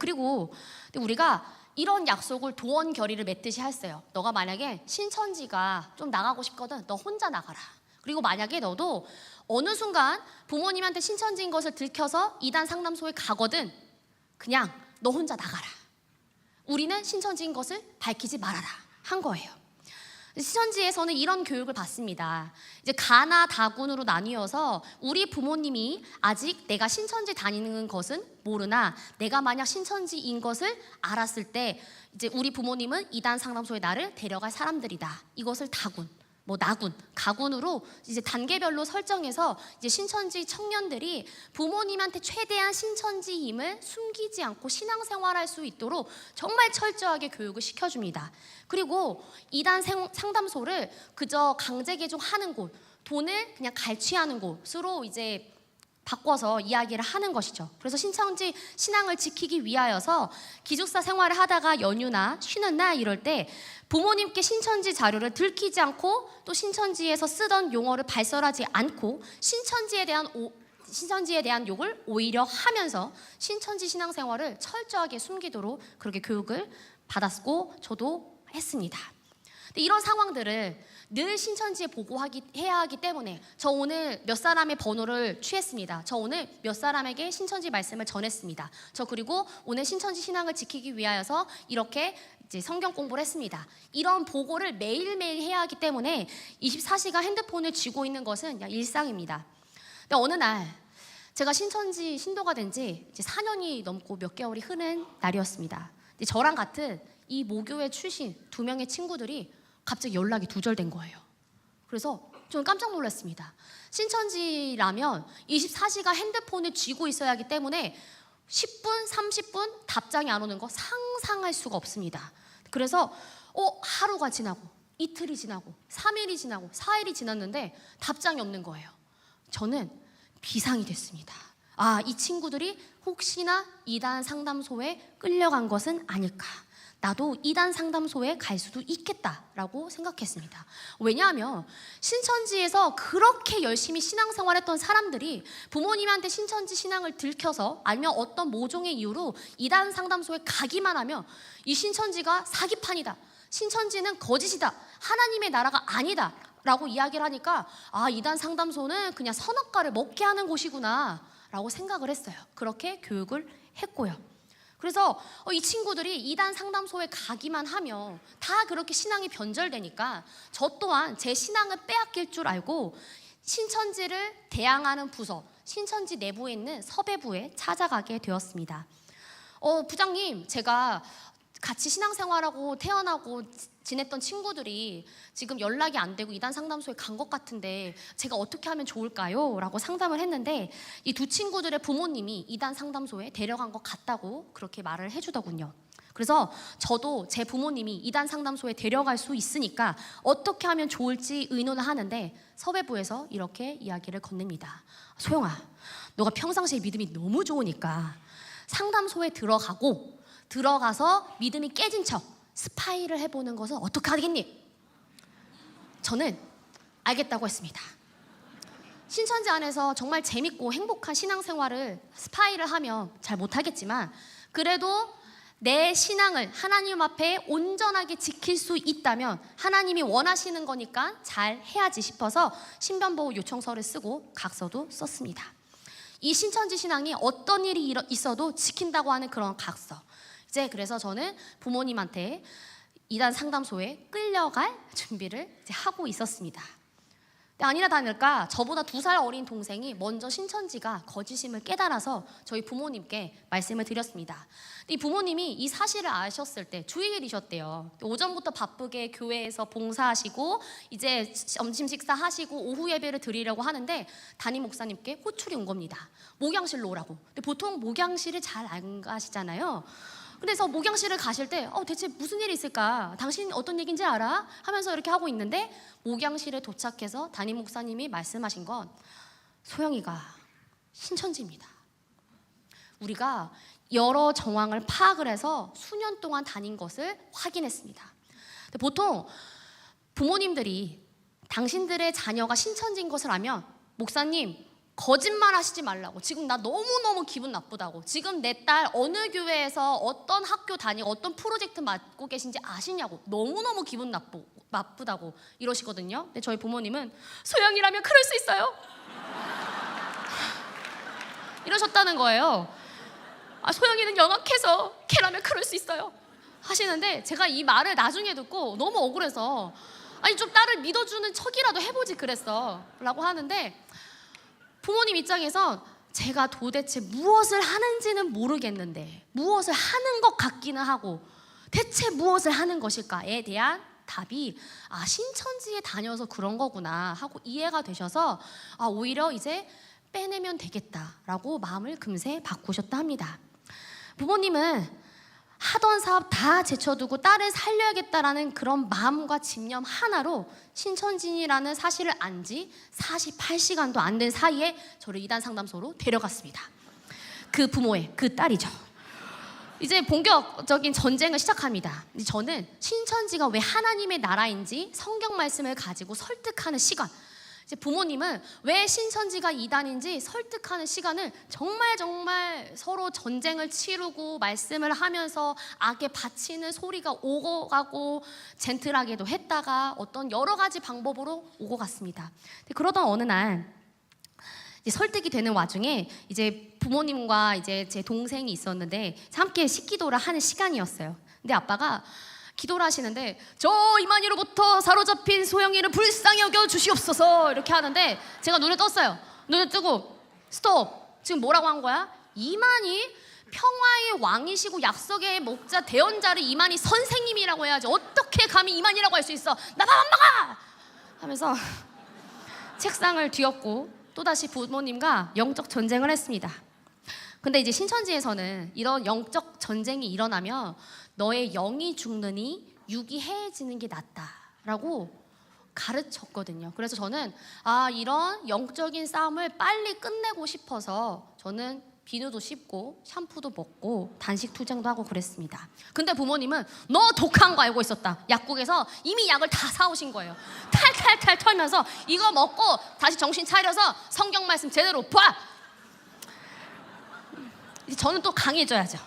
S4: 그리고 우리가 이런 약속을 도원 결의를 맺듯이 했어요. 너가 만약에 신천지가 좀 나가고 싶거든, 너 혼자 나가라. 그리고 만약에 너도 어느 순간 부모님한테 신천지인 것을 들켜서 이단 상담소에 가거든, 그냥 너 혼자 나가라. 우리는 신천지인 것을 밝히지 말아라 한 거예요. 신천지에서는 이런 교육을 받습니다. 이제 가나 다군으로 나뉘어서 우리 부모님이 아직 내가 신천지 다니는 것은 모르나 내가 만약 신천지인 것을 알았을 때 이제 우리 부모님은 이단 상담소에 나를 데려갈 사람들이다. 이것을 다군, 나군, 가군으로 이제 단계별로 설정해서 이제 신천지 청년들이 부모님한테 최대한 신천지임을 숨기지 않고 신앙생활할 수 있도록 정말 철저하게 교육을 시켜줍니다. 그리고 이단 상담소를 그저 강제 개종하는 곳, 돈을 그냥 갈취하는 곳으로 이제 바꿔서 이야기를 하는 것이죠. 그래서 신천지 신앙을 지키기 위하여서 기숙사 생활을 하다가 연휴나 쉬는 날 이럴 때 부모님께 신천지 자료를 들키지 않고 또 신천지에서 쓰던 용어를 발설하지 않고 신천지에 대한 욕을 오히려 하면서 신천지 신앙생활을 철저하게 숨기도록 그렇게 교육을 받았고 저도 했습니다. 근데 이런 상황들을 늘 신천지에 보고해야 하기 때문에 저 오늘 몇 사람의 번호를 취했습니다. 저 오늘 몇 사람에게 신천지 말씀을 전했습니다. 저 그리고 오늘 신천지 신앙을 지키기 위하여서 이렇게 이제 성경 공부를 했습니다. 이런 보고를 매일매일 해야 하기 때문에 24시간 핸드폰을 쥐고 있는 것은 그냥 일상입니다. 근데 어느 날 제가 신천지 신도가 된 지 이제 4년이 넘고 몇 개월이 흐른 날이었습니다. 저랑 같은 이 모교회 출신 2명의 친구들이 갑자기 연락이 두절된 거예요. 그래서 저는 깜짝 놀랐습니다. 신천지라면 24시간 핸드폰을 쥐고 있어야 하기 때문에 10분, 30분 답장이 안 오는 거 상상할 수가 없습니다. 그래서 하루가 지나고 이틀이 지나고 3일이 지나고 4일이 지났는데 답장이 없는 거예요. 저는 비상이 됐습니다. 이 친구들이 혹시나 이단 상담소에 끌려간 것은 아닐까. 나도 이단 상담소에 갈 수도 있겠다라고 생각했습니다. 왜냐하면 신천지에서 그렇게 열심히 신앙생활했던 사람들이 부모님한테 신천지 신앙을 들켜서 아니면 어떤 모종의 이유로 이단 상담소에 가기만 하면 이 신천지가 사기판이다, 신천지는 거짓이다, 하나님의 나라가 아니다 라고 이야기를 하니까 이단 상담소는 그냥 선악과를 먹게 하는 곳이구나 라고 생각을 했어요. 그렇게 교육을 했고요. 그래서 이 친구들이 이단 상담소에 가기만 하면 다 그렇게 신앙이 변절되니까 저 또한 제 신앙을 빼앗길 줄 알고 신천지를 대항하는 부서, 신천지 내부에 있는 섭외부에 찾아가게 되었습니다. 부장님, 제가 같이 신앙생활하고 태어나고 지냈던 친구들이 지금 연락이 안 되고 이단 상담소에 간 것 같은데 제가 어떻게 하면 좋을까요? 라고 상담을 했는데 이 2 친구들의 부모님이 이단 상담소에 데려간 것 같다고 그렇게 말을 해주더군요. 그래서 저도 제 부모님이 이단 상담소에 데려갈 수 있으니까 어떻게 하면 좋을지 의논을 하는데 섭외부에서 이렇게 이야기를 건넵니다. 소영아, 너가 평상시에 믿음이 너무 좋으니까 상담소에 들어가서 믿음이 깨진 척 스파이를 해보는 것은 어떻게 하겠니? 저는 알겠다고 했습니다. 신천지 안에서 정말 재밌고 행복한 신앙생활을 스파이를 하면 잘 못하겠지만 그래도 내 신앙을 하나님 앞에 온전하게 지킬 수 있다면 하나님이 원하시는 거니까 잘 해야지 싶어서 신변보호 요청서를 쓰고 각서도 썼습니다. 이 신천지 신앙이 어떤 일이 있어도 지킨다고 하는 그런 각서. 이제 그래서 저는 부모님한테 이단 상담소에 끌려갈 준비를 이제 하고 있었습니다. 근데 아니나 다를까 저보다 2살 어린 동생이 먼저 신천지가 거짓임을 깨달아서 저희 부모님께 말씀을 드렸습니다. 이 부모님이 이 사실을 아셨을 때 주일이셨대요. 오전부터 바쁘게 교회에서 봉사하시고 이제 점심 식사하시고 오후 예배를 드리려고 하는데 담임 목사님께 호출이 온 겁니다. 목양실로 오라고. 근데 보통 목양실을 잘 안 가시잖아요. 그래서 목양실을 가실 때 대체 무슨 일이 있을까? 당신 어떤 얘기인지 알아? 하면서 이렇게 하고 있는데 목양실에 도착해서 담임 목사님이 말씀하신 건 소영이가 신천지입니다. 우리가 여러 정황을 파악을 해서 수년 동안 다닌 것을 확인했습니다. 근데 보통 부모님들이 당신들의 자녀가 신천지인 것을 알면 목사님 거짓말 하시지 말라고, 지금 나 너무너무 기분 나쁘다고, 지금 내 딸 어느 교회에서 어떤 학교 다니고 어떤 프로젝트 맡고 계신지 아시냐고, 너무너무 기분 나쁘다고 이러시거든요. 근데 저희 부모님은 소영이라면 그럴 수 있어요 이러셨다는 거예요. 소영이는 영악해서 걔라면 그럴 수 있어요 하시는데 제가 이 말을 나중에 듣고 너무 억울해서 좀 딸을 믿어주는 척이라도 해보지 그랬어 라고 하는데, 부모님 입장에선 제가 도대체 무엇을 하는지는 모르겠는데 무엇을 하는 것 같기는 하고 대체 무엇을 하는 것일까에 대한 답이 신천지에 다녀서 그런 거구나 하고 이해가 되셔서 오히려 이제 빼내면 되겠다라고 마음을 금세 바꾸셨다 합니다. 부모님은 하던 사업 다 제쳐두고 딸을 살려야겠다라는 그런 마음과 집념 하나로 신천지라는 사실을 안 지 48시간도 안 된 사이에 저를 이단 상담소로 데려갔습니다. 그 부모의 그 딸이죠. 이제 본격적인 전쟁을 시작합니다. 저는 신천지가 왜 하나님의 나라인지 성경 말씀을 가지고 설득하는 시간, 이제 부모님은 왜 신천지가 이단인지 설득하는 시간을 정말 서로 전쟁을 치르고 말씀을 하면서 악에 바치는 소리가 오고 가고 젠틀하게도 했다가 어떤 여러 가지 방법으로 오고 갔습니다. 그러던 어느 날 이제 설득이 되는 와중에 이제 부모님과 이제 제 동생이 있었는데 함께 식기도를 하는 시간이었어요. 근데 아빠가 기도를 하시는데 저 이만희로부터 사로잡힌 소영이를 불쌍히 여겨 주시옵소서 이렇게 하는데 제가 눈을 떴어요. 눈을 뜨고 스톱, 지금 뭐라고 한 거야? 이만희? 평화의 왕이시고 약속의 목자 대언자를 이만희 선생님이라고 해야지 어떻게 감히 이만희라고 할 수 있어? 나가 안 나가! 하면서 책상을 뒤엎고 또다시 부모님과 영적 전쟁을 했습니다. 근데 이제 신천지에서는 이런 영적 전쟁이 일어나면 너의 영이 죽느니 육이 해해지는 게 낫다라고 가르쳤거든요. 그래서 저는 이런 영적인 싸움을 빨리 끝내고 싶어서 저는 비누도 씹고 샴푸도 먹고 단식 투쟁도 하고 그랬습니다. 근데 부모님은 너 독한 거 알고 있었다. 약국에서 이미 약을 다 사오신 거예요. 탈탈탈 털면서 이거 먹고 다시 정신 차려서 성경 말씀 제대로 봐. 저는 또 강해져야죠.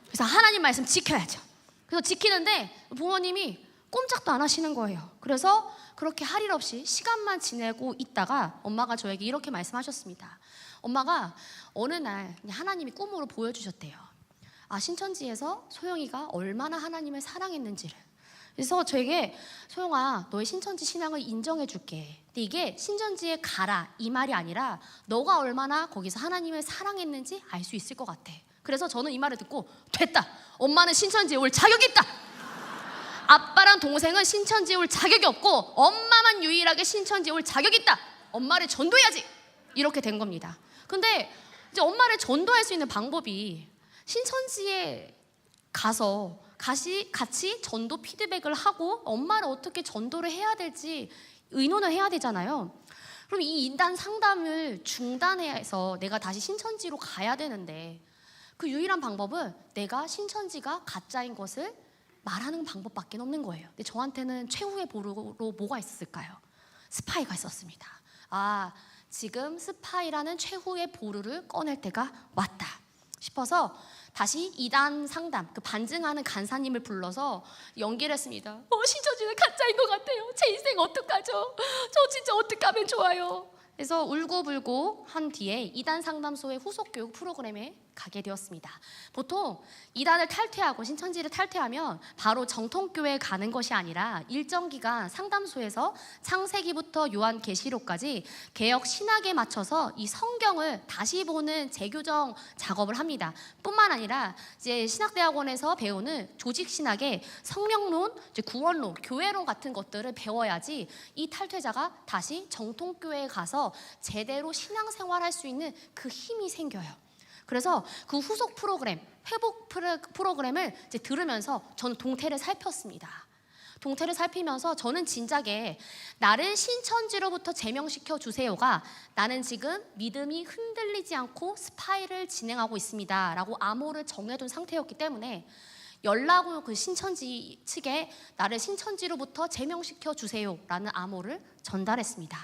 S4: 그래서 하나님 말씀 지켜야죠. 그래서 지키는데 부모님이 꼼짝도 안 하시는 거예요. 그래서 그렇게 할 일 없이 시간만 지내고 있다가 엄마가 저에게 이렇게 말씀하셨습니다. 엄마가 어느 날 하나님이 꿈으로 보여주셨대요. 신천지에서 소영이가 얼마나 하나님을 사랑했는지를. 그래서 저에게 소영아, 너의 신천지 신앙을 인정해 줄게. 근데 이게 신천지에 가라 이 말이 아니라 너가 얼마나 거기서 하나님을 사랑했는지 알 수 있을 것 같아. 그래서 저는 이 말을 듣고 됐다. 엄마는 신천지에 올 자격이 있다. 아빠랑 동생은 신천지에 올 자격이 없고 엄마만 유일하게 신천지에 올 자격이 있다. 엄마를 전도해야지. 이렇게 된 겁니다. 근데 이제 엄마를 전도할 수 있는 방법이 신천지에 가서 같이 전도 피드백을 하고 엄마를 어떻게 전도를 해야 될지 의논을 해야 되잖아요. 그럼 이 인단 상담을 중단해서 내가 다시 신천지로 가야 되는데 그 유일한 방법은 내가 신천지가 가짜인 것을 말하는 방법밖에 없는 거예요. 근데 저한테는 최후의 보루로 뭐가 있었을까요? 스파이가 있었습니다. 아, 지금 스파이라는 최후의 보루를 꺼낼 때가 왔다 싶어서 다시 2단 상담, 그 반증하는 간사님을 불러서 연기를 했습니다. 신천지는 가짜인 것 같아요. 제 인생 어떡하죠? 저 진짜 어떻게 하면 좋아요? 그래서 울고불고 한 뒤에 2단 상담소의 후속 교육 프로그램에 가게 되었습니다. 보통 2단을 탈퇴하고 신천지를 탈퇴하면 바로 정통교회에 가는 것이 아니라 일정 기간 상담소에서 창세기부터 요한계시록까지 개혁 신학에 맞춰서 이 성경을 다시 보는 재교정 작업을 합니다. 뿐만 아니라 이제 신학대학원에서 배우는 조직신학의 성령론, 이제 구원론, 교회론 같은 것들을 배워야지 이 탈퇴자가 다시 정통교회에 가서 제대로 신앙생활할 수 있는 그 힘이 생겨요. 그래서 그 후속 프로그램, 회복 프로그램을 이제 들으면서 저는 동태를 살폈습니다. 동태를 살피면서 저는 진작에 나를 신천지로부터 제명시켜 주세요가 나는 지금 믿음이 흔들리지 않고 스파이를 진행하고 있습니다 라고 암호를 정해둔 상태였기 때문에 연락을 그 신천지 측에 나를 신천지로부터 제명시켜 주세요라는 암호를 전달했습니다.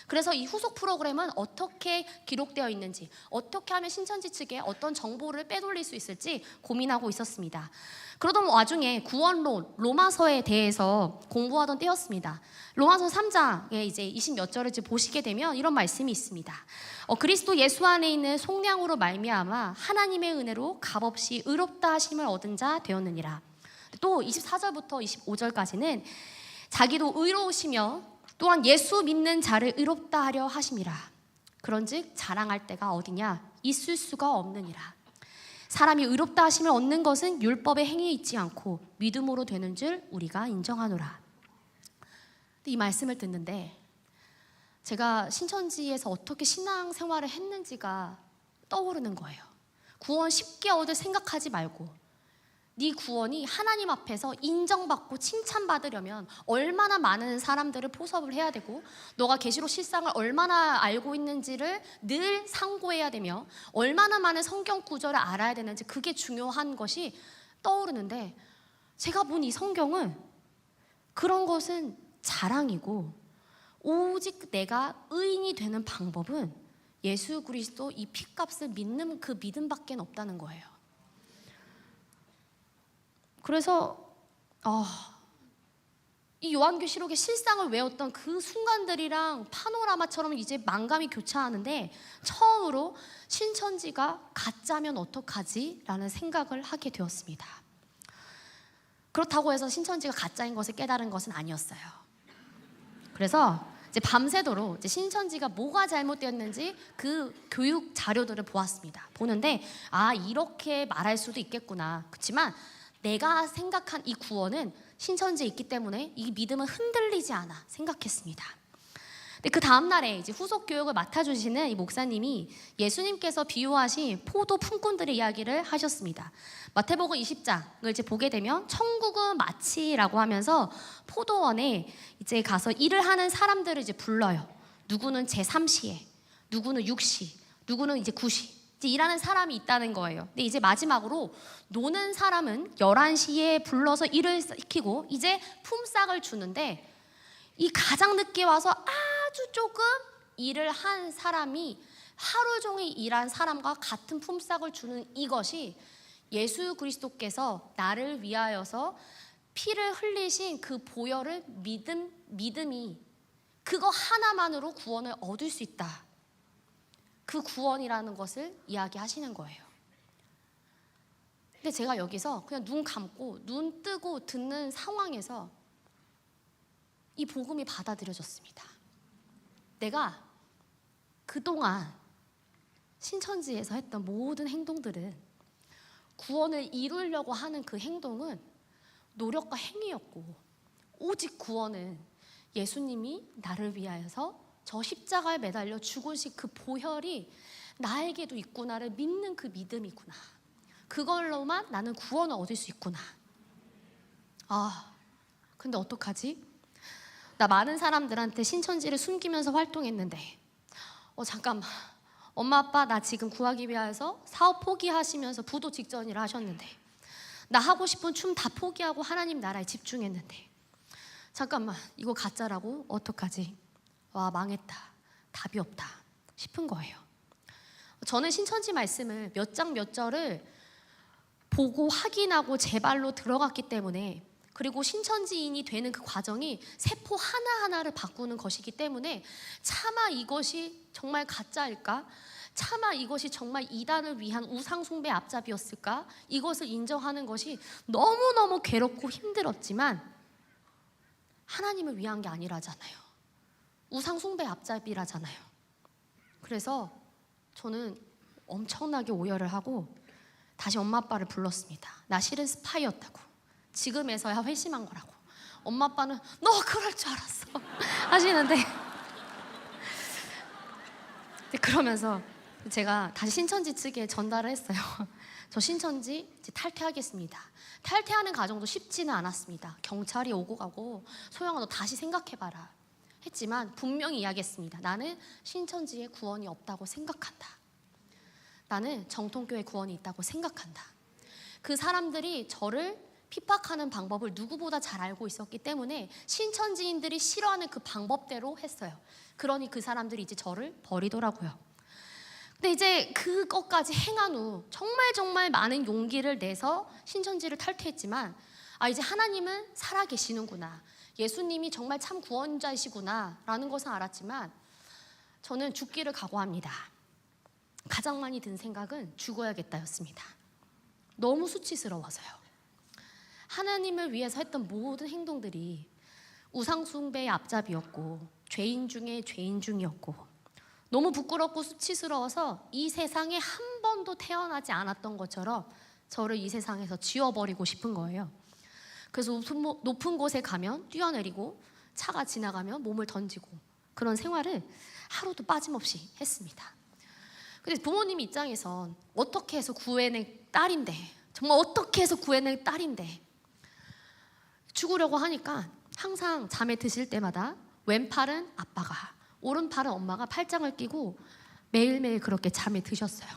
S4: 그래서 이 후속 프로그램은 어떻게 기록되어 있는지, 어떻게 하면 신천지 측에 어떤 정보를 빼돌릴 수 있을지 고민하고 있었습니다. 그러던 와중에 구원론, 로마서에 대해서 공부하던 때였습니다. 로마서 3장에 이제 20몇 절을 보시게 되면 이런 말씀이 있습니다. 그리스도 예수 안에 있는 속량으로 말미암아 하나님의 은혜로 값없이 의롭다 하심을 얻은 자 되었느니라. 또 24절부터 25절까지는 자기도 의로우시며 또한 예수 믿는 자를 의롭다 하려 하심이라. 그런즉 자랑할 데가 어디냐? 있을 수가 없느니라. 사람이 의롭다 하심을 얻는 것은 율법의 행위에 있지 않고 믿음으로 되는 줄 우리가 인정하노라. 이 말씀을 듣는데 제가 신천지에서 어떻게 신앙생활을 했는지가 떠오르는 거예요. 구원 쉽게 얻을 생각하지 말고 네 구원이 하나님 앞에서 인정받고 칭찬받으려면 얼마나 많은 사람들을 포섭을 해야 되고 너가 계시록 실상을 얼마나 알고 있는지를 늘 상고해야 되며 얼마나 많은 성경 구절을 알아야 되는지 그게 중요한 것이 떠오르는데 제가 본 이 성경은 그런 것은 자랑이고 오직 내가 의인이 되는 방법은 예수 그리스도 이 피값을 믿는 그 믿음밖에 없다는 거예요. 그래서 이 요한계시록의 실상을 외웠던 그 순간들이랑 파노라마처럼 이제 만감이 교차하는데 처음으로 신천지가 가짜면 어떡하지? 라는 생각을 하게 되었습니다. 그렇다고 해서 신천지가 가짜인 것을 깨달은 것은 아니었어요. 그래서 이제 밤새도록 이제 신천지가 뭐가 잘못되었는지 그 교육 자료들을 보았습니다. 보는데 이렇게 말할 수도 있겠구나. 그렇지만 내가 생각한 이 구원은 신천지에 있기 때문에 이 믿음은 흔들리지 않아 생각했습니다. 근데 그 다음 날에 이제 후속 교육을 맡아주시는 이 목사님이 예수님께서 비유하신 포도 품꾼들의 이야기를 하셨습니다. 마태복음 20장을 이제 보게 되면 천국은 마치라고 하면서 포도원에 이제 가서 일을 하는 사람들을 이제 불러요. 누구는 제3시에, 누구는 6시, 누구는 이제 9시. 이제 일하는 사람이 있다는 거예요. 근데 이제 마지막으로 노는 사람은 11시에 불러서 일을 시키고 이제 품삯을 주는데 이 가장 늦게 와서 아주 조금 일을 한 사람이 하루 종일 일한 사람과 같은 품삯을 주는 이것이 예수 그리스도께서 나를 위하여서 피를 흘리신 그 보혈을 믿음이 그거 하나만으로 구원을 얻을 수 있다. 그 구원이라는 것을 이야기하시는 거예요. 근데 제가 여기서 그냥 눈 감고 눈 뜨고 듣는 상황에서 이 복음이 받아들여졌습니다. 내가 그동안 신천지에서 했던 모든 행동들은 구원을 이루려고 하는 그 행동은 노력과 행위였고 오직 구원은 예수님이 나를 위하여서 저 십자가에 매달려 죽으신 그 보혈이 나에게도 있구나를 믿는 그 믿음이구나. 그걸로만 나는 구원을 얻을 수 있구나. 근데 어떡하지? 나 많은 사람들한테 신천지를 숨기면서 활동했는데 잠깐만 엄마 아빠 나 지금 구하기 위해서 사업 포기하시면서 부도 직전이라 하셨는데 나 하고 싶은 춤 다 포기하고 하나님 나라에 집중했는데 잠깐만 이거 가짜라고? 어떡하지? 와 망했다. 답이 없다 싶은 거예요. 저는 신천지 말씀을 몇 장 몇 절을 보고 확인하고 제 발로 들어갔기 때문에, 그리고 신천지인이 되는 그 과정이 세포 하나하나를 바꾸는 것이기 때문에 차마 이것이 정말 가짜일까? 차마 이것이 정말 이단을 위한 우상숭배 앞잡이였을까? 이것을 인정하는 것이 너무너무 괴롭고 힘들었지만 하나님을 위한 게 아니라잖아요. 우상숭배 앞잡이라잖아요. 그래서 저는 엄청나게 오열을 하고 다시 엄마 아빠를 불렀습니다. 나 실은 스파이였다고. 지금에서야 회심한 거라고. 엄마 아빠는 너 그럴 줄 알았어 하시는데 그러면서 제가 다시 신천지 측에 전달을 했어요. 저 신천지 이제 탈퇴하겠습니다. 탈퇴하는 과정도 쉽지는 않았습니다. 경찰이 오고 가고 소영아 너 다시 생각해봐라 했지만 분명히 이야기했습니다. 나는 신천지에 구원이 없다고 생각한다. 나는 정통교회 구원이 있다고 생각한다. 그 사람들이 저를 핍박하는 방법을 누구보다 잘 알고 있었기 때문에 신천지인들이 싫어하는 그 방법대로 했어요. 그러니 그 사람들이 이제 저를 버리더라고요. 근데 이제 그것까지 행한 후 정말 많은 용기를 내서 신천지를 탈퇴했지만 이제 하나님은 살아계시는구나, 예수님이 정말 참 구원자이시구나 라는 것은 알았지만 저는 죽기를 각오합니다. 가장 많이 든 생각은 죽어야겠다였습니다. 너무 수치스러워서요. 하나님을 위해서 했던 모든 행동들이 우상숭배의 앞잡이였고 죄인 중에 죄인 중이었고 너무 부끄럽고 수치스러워서 이 세상에 한 번도 태어나지 않았던 것처럼 저를 이 세상에서 지워버리고 싶은 거예요. 그래서 높은 곳에 가면 뛰어내리고 차가 지나가면 몸을 던지고 그런 생활을 하루도 빠짐없이 했습니다. 근데 부모님 입장에선 어떻게 해서 구해낸 딸인데, 정말 어떻게 해서 구해낸 딸인데 죽으려고 하니까 항상 잠에 드실 때마다 왼팔은 아빠가, 오른팔은 엄마가 팔짱을 끼고 매일매일 그렇게 잠에 드셨어요.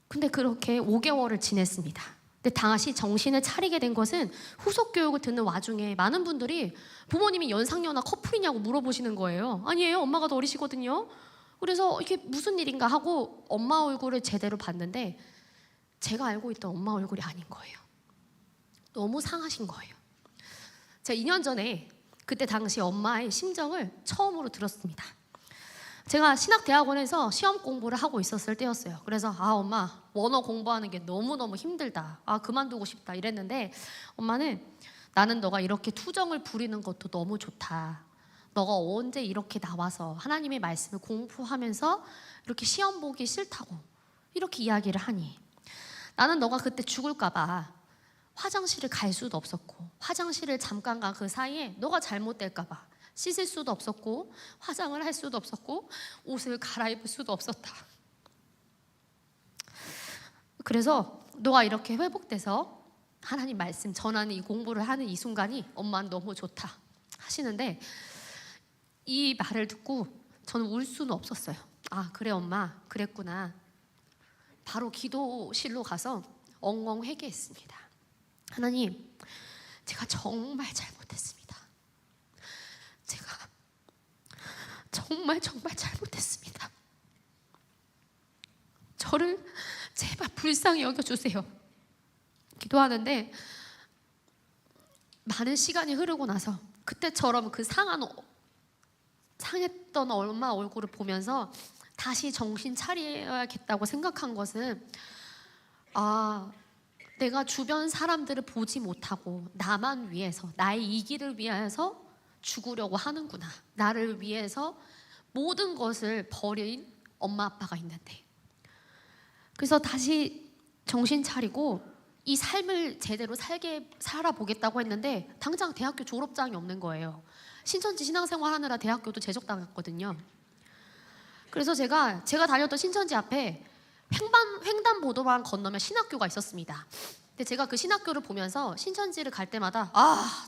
S4: 근데 그렇게 5개월을 지냈습니다. 근데 다시 정신을 차리게 된 것은 후속 교육을 듣는 와중에 많은 분들이 부모님이 연상연하 커플이냐고 물어보시는 거예요. 아니에요, 엄마가 더 어리시거든요. 그래서 이게 무슨 일인가 하고 엄마 얼굴을 제대로 봤는데 제가 알고 있던 엄마 얼굴이 아닌 거예요. 너무 상하신 거예요. 제가 2년 전에 그때 당시 엄마의 심정을 처음으로 들었습니다. 제가 신학대학원에서 시험 공부를 하고 있었을 때였어요. 그래서 엄마 원어 공부하는 게 너무너무 힘들다, 그만두고 싶다 이랬는데 엄마는 나는 너가 이렇게 투정을 부리는 것도 너무 좋다. 너가 언제 이렇게 나와서 하나님의 말씀을 공부하면서 이렇게 시험 보기 싫다고 이렇게 이야기를 하니 나는 너가 그때 죽을까 봐 화장실을 갈 수도 없었고 화장실을 잠깐 간 그 사이에 너가 잘못될까 봐 씻을 수도 없었고 화장을 할 수도 없었고 옷을 갈아입을 수도 없었다. 그래서 너가 이렇게 회복돼서 하나님 말씀 전하는 이 공부를 하는 이 순간이 엄마는 너무 좋다 하시는데 이 말을 듣고 저는 울 수는 없었어요. 그래 엄마 그랬구나. 바로 기도실로 가서 엉엉 회개했습니다. 하나님, 제가 정말 잘못했습니다. 제가 정말 잘못했습니다. 저를 제발 불쌍히 여겨주세요. 기도하는데 많은 시간이 흐르고 나서 그때처럼 그 상했던 엄마 얼굴을 보면서 다시 정신 차려야겠다고 생각한 것은 내가 주변 사람들을 보지 못하고 나만 위해서 나의 이기를 위해서 죽으려고 하는구나. 나를 위해서 모든 것을 버린 엄마 아빠가 있는데. 그래서 다시 정신 차리고 이 삶을 제대로 살아보겠다고 했는데 당장 대학교 졸업장이 없는 거예요. 신천지 신앙생활 하느라 대학교도 제적당했거든요. 그래서 제가 다녔던 신천지 앞에 횡단보도만 건너면 신학교가 있었습니다. 근데 제가 그 신학교를 보면서 신천지를 갈 때마다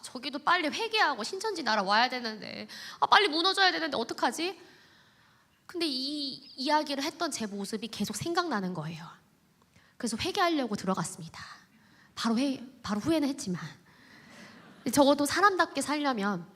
S4: 저기도 빨리 회개하고 신천지 나라 와야 되는데 빨리 무너져야 되는데 어떡하지? 근데 이 이야기를 했던 제 모습이 계속 생각나는 거예요. 그래서 회개하려고 들어갔습니다. 바로 후회는 했지만 적어도 사람답게 살려면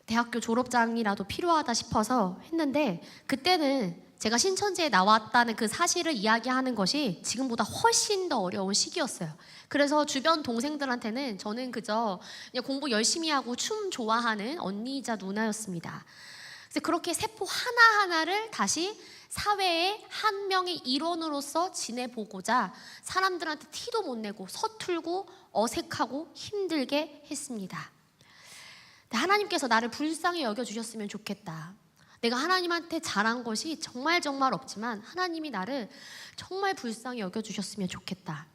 S4: 대학교 졸업장이라도 필요하다 싶어서 했는데, 그때는 제가 신천지에 나왔다는 그 사실을 이야기하는 것이 지금보다 훨씬 더 어려운 시기였어요. 그래서 주변 동생들한테는 저는 그저 그냥 공부 열심히 하고 춤 좋아하는 언니이자 누나였습니다. 그래서 그렇게 세포 하나하나를 다시 사회의 한 명의 일원으로서 지내보고자 사람들한테 티도 못 내고 서툴고 어색하고 힘들게 했습니다. 하나님께서 나를 불쌍히 여겨주셨으면 좋겠다. 내가 하나님한테 잘한 것이 정말 없지만 하나님이 나를 정말 불쌍히 여겨주셨으면 좋겠다.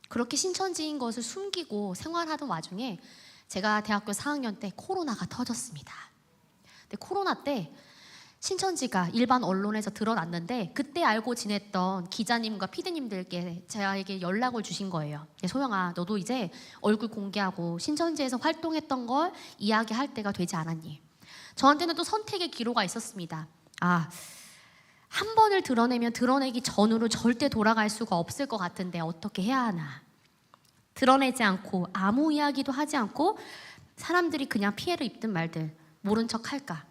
S4: 그렇게 신천지인 것을 숨기고 생활하던 와중에 제가 대학교 4학년 때 코로나가 터졌습니다. 근데 코로나 때 신천지가 일반 언론에서 드러났는데, 그때 알고 지냈던 기자님과 PD님들께 저에게 연락을 주신 거예요. 소영아, 너도 이제 얼굴 공개하고 신천지에서 활동했던 걸 이야기할 때가 되지 않았니? 저한테는 또 선택의 기로가 있었습니다. 한 번을 드러내면 드러내기 전으로 절대 돌아갈 수가 없을 것 같은데 어떻게 해야 하나? 드러내지 않고 아무 이야기도 하지 않고 사람들이 그냥 피해를 입든 말든 모른 척 할까?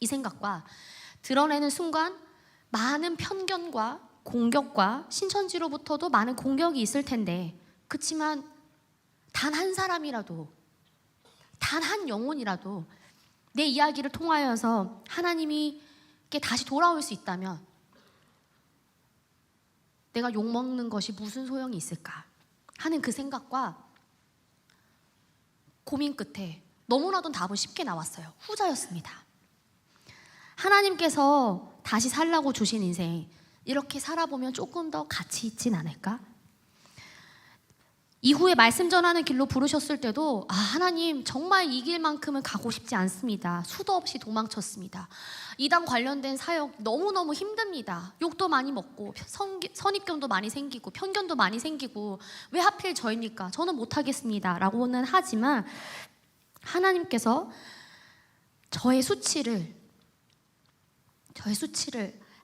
S4: 이 생각과 드러내는 순간 많은 편견과 공격과 신천지로부터도 많은 공격이 있을 텐데, 그치만 단 한 사람이라도, 단 한 영혼이라도 내 이야기를 통하여서 하나님께 다시 돌아올 수 있다면 내가 욕먹는 것이 무슨 소용이 있을까 하는 그 생각과 고민 끝에 너무나도 답은 쉽게 나왔어요. 후자였습니다. 하나님께서 다시 살라고 주신 인생, 이렇게 살아보면 조금 더 가치 있진 않을까? 이후에 말씀 전하는 길로 부르셨을 때도 하나님 정말 이 길만큼은 가고 싶지 않습니다. 수도 없이 도망쳤습니다. 이단 관련된 사역 너무너무 힘듭니다. 욕도 많이 먹고 선입견도 많이 생기고 편견도 많이 생기고 왜 하필 저입니까? 저는 못하겠습니다 라고는 하지만 하나님께서 저의 수치를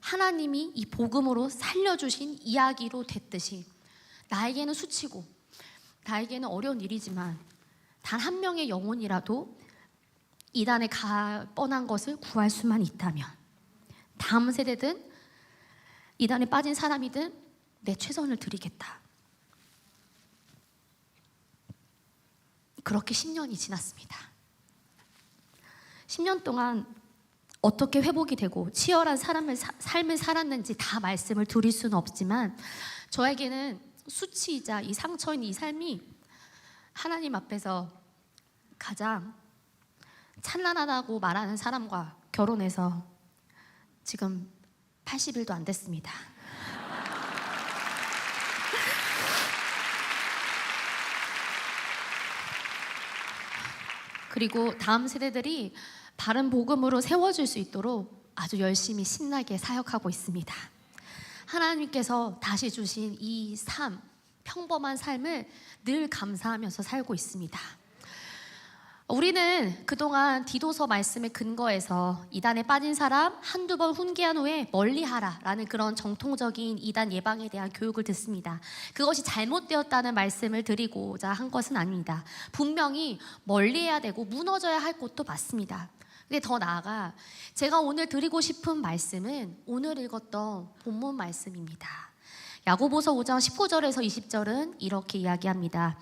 S4: 하나님이 이 복음으로 살려주신 이야기로 됐듯이, 나에게는 수치고 나에게는 어려운 일이지만 단 한 명의 영혼이라도 이단에 가 뻔한 것을 구할 수만 있다면 다음 세대든 이단에 빠진 사람이든 내 최선을 드리겠다. 그렇게 10년이 지났습니다. 10년 동안 어떻게 회복이 되고 치열한 삶을 살았는지 다 말씀을 드릴 수는 없지만, 저에게는 수치이자 이 상처인 이 삶이 하나님 앞에서 가장 찬란하다고 말하는 사람과 결혼해서 지금 80일도 안 됐습니다. 그리고 다음 세대들이 바른 복음으로 세워질 수 있도록 아주 열심히 신나게 사역하고 있습니다. 하나님께서 다시 주신 이 삶, 평범한 삶을 늘 감사하면서 살고 있습니다. 우리는 그동안 디도서 말씀에 근거해서 이단에 빠진 사람 한두 번 훈계한 후에 멀리하라라는 그런 정통적인 이단 예방에 대한 교육을 듣습니다. 그것이 잘못되었다는 말씀을 드리고자 한 것은 아닙니다. 분명히 멀리해야 되고 무너져야 할 것도 맞습니다. 근데 더 나아가 제가 오늘 드리고 싶은 말씀은 오늘 읽었던 본문 말씀입니다. 야고보서 5장 19절에서 20절은 이렇게 이야기합니다.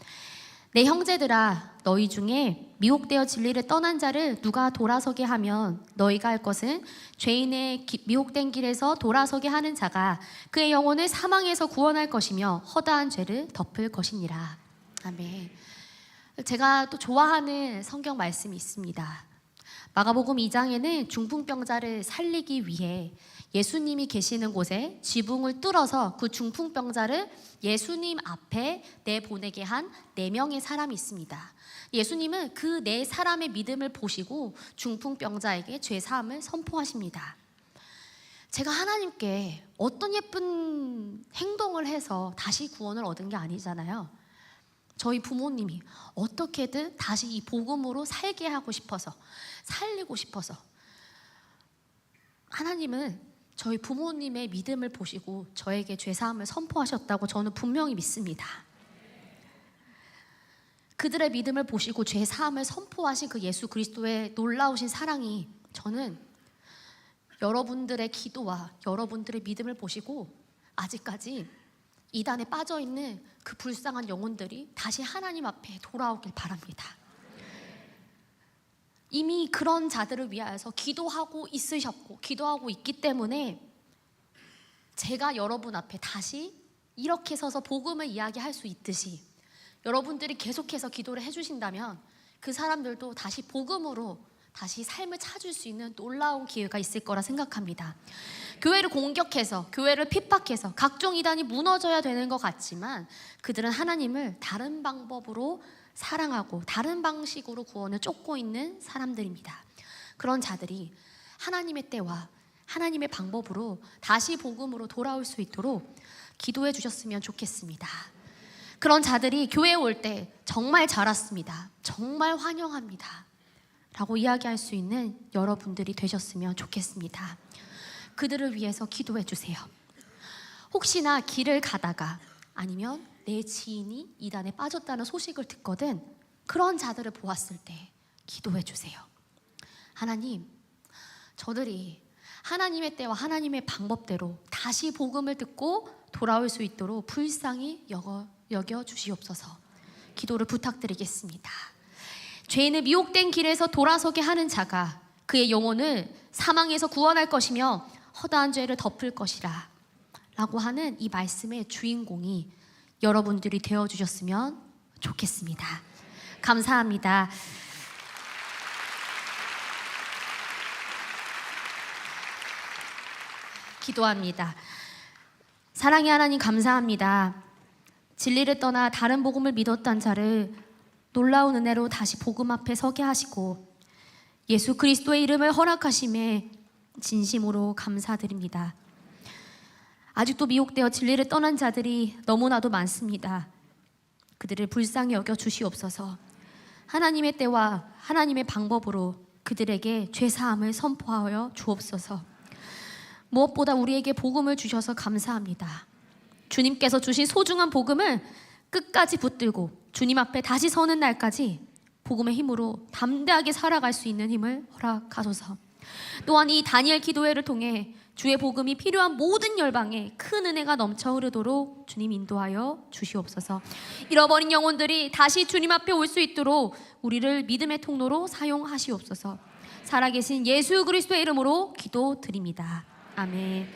S4: 내 형제들아, 너희 중에 미혹되어 진리를 떠난 자를 누가 돌아서게 하면 너희가 할 것은 죄인의 미혹된 길에서 돌아서게 하는 자가 그의 영혼을 사망에서 구원할 것이며 허다한 죄를 덮을 것이니라. 아멘. 제가 또 좋아하는 성경 말씀이 있습니다. 마가복음 2장에는 중풍병자를 살리기 위해 예수님이 계시는 곳에 지붕을 뚫어서 그 중풍병자를 예수님 앞에 내보내게 한 4명의 사람이 있습니다. 예수님은 그 4사람의 믿음을 보시고 중풍병자에게 죄사함을 선포하십니다. 제가 하나님께 어떤 예쁜 행동을 해서 다시 구원을 얻은 게 아니잖아요. 저희 부모님이 어떻게든 다시 이 복음으로 살게 하고 싶어서, 살리고 싶어서 하나님은 저희 부모님의 믿음을 보시고 저에게 죄사함을 선포하셨다고 저는 분명히 믿습니다. 그들의 믿음을 보시고 죄 사함을 선포하신 그 예수 그리스도의 놀라우신 사랑이 저는 여러분들의 기도와 여러분들의 믿음을 보시고 아직까지 이단에 빠져있는 그 불쌍한 영혼들이 다시 하나님 앞에 돌아오길 바랍니다. 이미 그런 자들을 위하여서 기도하고 있으셨고 기도하고 있기 때문에 제가 여러분 앞에 다시 이렇게 서서 복음을 이야기할 수 있듯이 여러분들이 계속해서 기도를 해주신다면 그 사람들도 다시 복음으로 다시 삶을 찾을 수 있는 놀라운 기회가 있을 거라 생각합니다. 교회를 공격해서 교회를 핍박해서 각종 이단이 무너져야 되는 것 같지만 그들은 하나님을 다른 방법으로 사랑하고 다른 방식으로 구원을 쫓고 있는 사람들입니다. 그런 자들이 하나님의 때와 하나님의 방법으로 다시 복음으로 돌아올 수 있도록 기도해 주셨으면 좋겠습니다. 그런 자들이 교회에 올 때 정말 잘 왔습니다, 정말 환영합니다 라고 이야기할 수 있는 여러분들이 되셨으면 좋겠습니다. 그들을 위해서 기도해 주세요. 혹시나 길을 가다가 아니면 내 지인이 이단에 빠졌다는 소식을 듣거든 그런 자들을 보았을 때 기도해 주세요. 하나님, 저들이 하나님의 때와 하나님의 방법대로 다시 복음을 듣고 돌아올 수 있도록 불쌍히 여겨 주시옵소서. 기도를 부탁드리겠습니다. 죄인을 미혹된 길에서 돌아서게 하는 자가 그의 영혼을 사망에서 구원할 것이며 허다한 죄를 덮을 것이라 라고 하는 이 말씀의 주인공이 여러분들이 되어주셨으면 좋겠습니다. 감사합니다. 기도합니다. 사랑의 하나님, 감사합니다. 진리를 떠나 다른 복음을 믿었던 자를 놀라운 은혜로 다시 복음 앞에 서게 하시고 예수 그리스도의 이름을 허락하심에 진심으로 감사드립니다. 아직도 미혹되어 진리를 떠난 자들이 너무나도 많습니다. 그들을 불쌍히 여겨 주시옵소서. 하나님의 때와 하나님의 방법으로 그들에게 죄사함을 선포하여 주옵소서. 무엇보다 우리에게 복음을 주셔서 감사합니다. 주님께서 주신 소중한 복음을 끝까지 붙들고 주님 앞에 다시 서는 날까지 복음의 힘으로 담대하게 살아갈 수 있는 힘을 허락하소서. 또한 이 다니엘 기도회를 통해 주의 복음이 필요한 모든 열방에 큰 은혜가 넘쳐 흐르도록 주님 인도하여 주시옵소서. 잃어버린 영혼들이 다시 주님 앞에 올 수 있도록 우리를 믿음의 통로로 사용하시옵소서. 살아계신 예수 그리스도의 이름으로 기도드립니다. 아멘.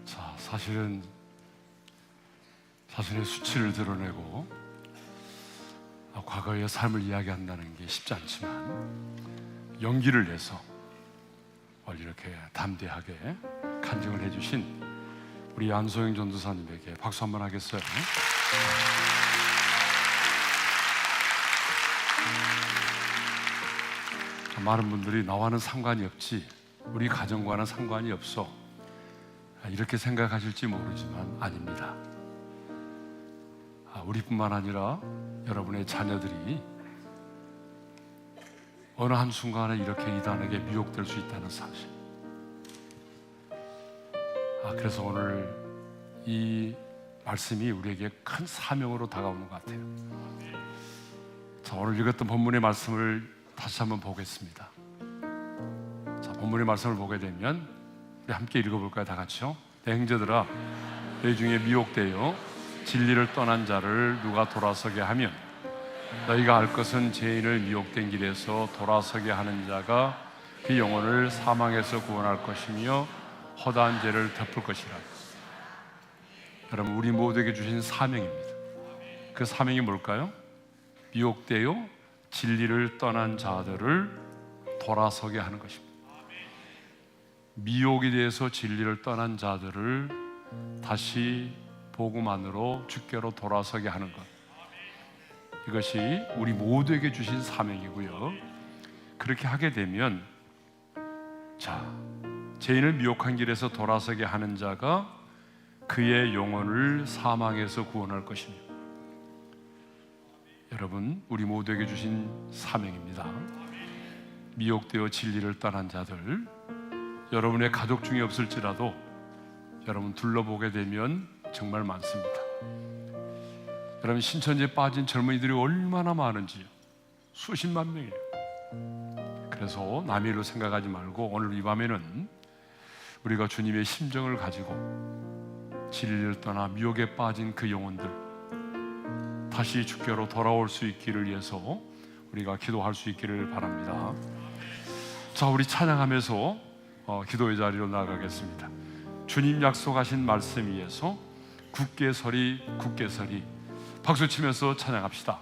S5: 자, 사실은 자신의 수치를 드러내고 과거의 삶을 이야기한다는 게 쉽지 않지만 용기를 내서 이렇게 담대하게 간증을 해주신 우리 안소영 전도사님에게 박수 한번 하겠어요? 많은 분들이 나와는 상관이 없지, 우리 가정과는 상관이 없어, 이렇게 생각하실지 모르지만 아닙니다. 우리뿐만 아니라 여러분의 자녀들이 어느 한순간에 이렇게 이단에게 미혹될 수 있다는 사실. 그래서 오늘 이 말씀이 우리에게 큰 사명으로 다가오는 것 같아요. 자, 오늘 읽었던 본문의 말씀을 다시 한번 보겠습니다. 자, 본문의 말씀을 보게 되면 우리 함께 읽어볼까요? 다 같이요. 내 형제들아, 너희 중에 미혹되어 진리를 떠난 자를 누가 돌아서게 하면 너희가 알 것은 죄인을 미혹된 길에서 돌아서게 하는 자가 그 영혼을 사망에서 구원할 것이며 허다한 죄를 덮을 것이라. 여러분, 우리 모두에게 주신 사명입니다. 그 사명이 뭘까요? 미혹되어 진리를 떠난 자들을 돌아서게 하는 것입니다. 미혹에 대해서 진리를 떠난 자들을 다시 복음 안으로 주께로 돌아서게 하는 것, 이것이 우리 모두에게 주신 사명이고요. 그렇게 하게 되면 자, 죄인을 미혹한 길에서 돌아서게 하는 자가 그의 영혼을 사망에서 구원할 것입니다. 여러분, 우리 모두에게 주신 사명입니다. 미혹되어 진리를 떠난 자들, 여러분의 가족 중에 없을지라도 여러분 둘러보게 되면 정말 많습니다. 여러분 신천지에 빠진 젊은이들이 얼마나 많은지요. 수십만 명이에요. 그래서 남의 일로 생각하지 말고 오늘 이 밤에는 우리가 주님의 심정을 가지고 진리를 떠나 미혹에 빠진 그 영혼들 다시 주께로 돌아올 수 있기를 위해서 우리가 기도할 수 있기를 바랍니다. 자, 우리 찬양하면서 기도의 자리로 나아가겠습니다. 주님 약속하신 말씀 위에서 굳게 서리 굳게 서리 박수 치면서 찬양합시다.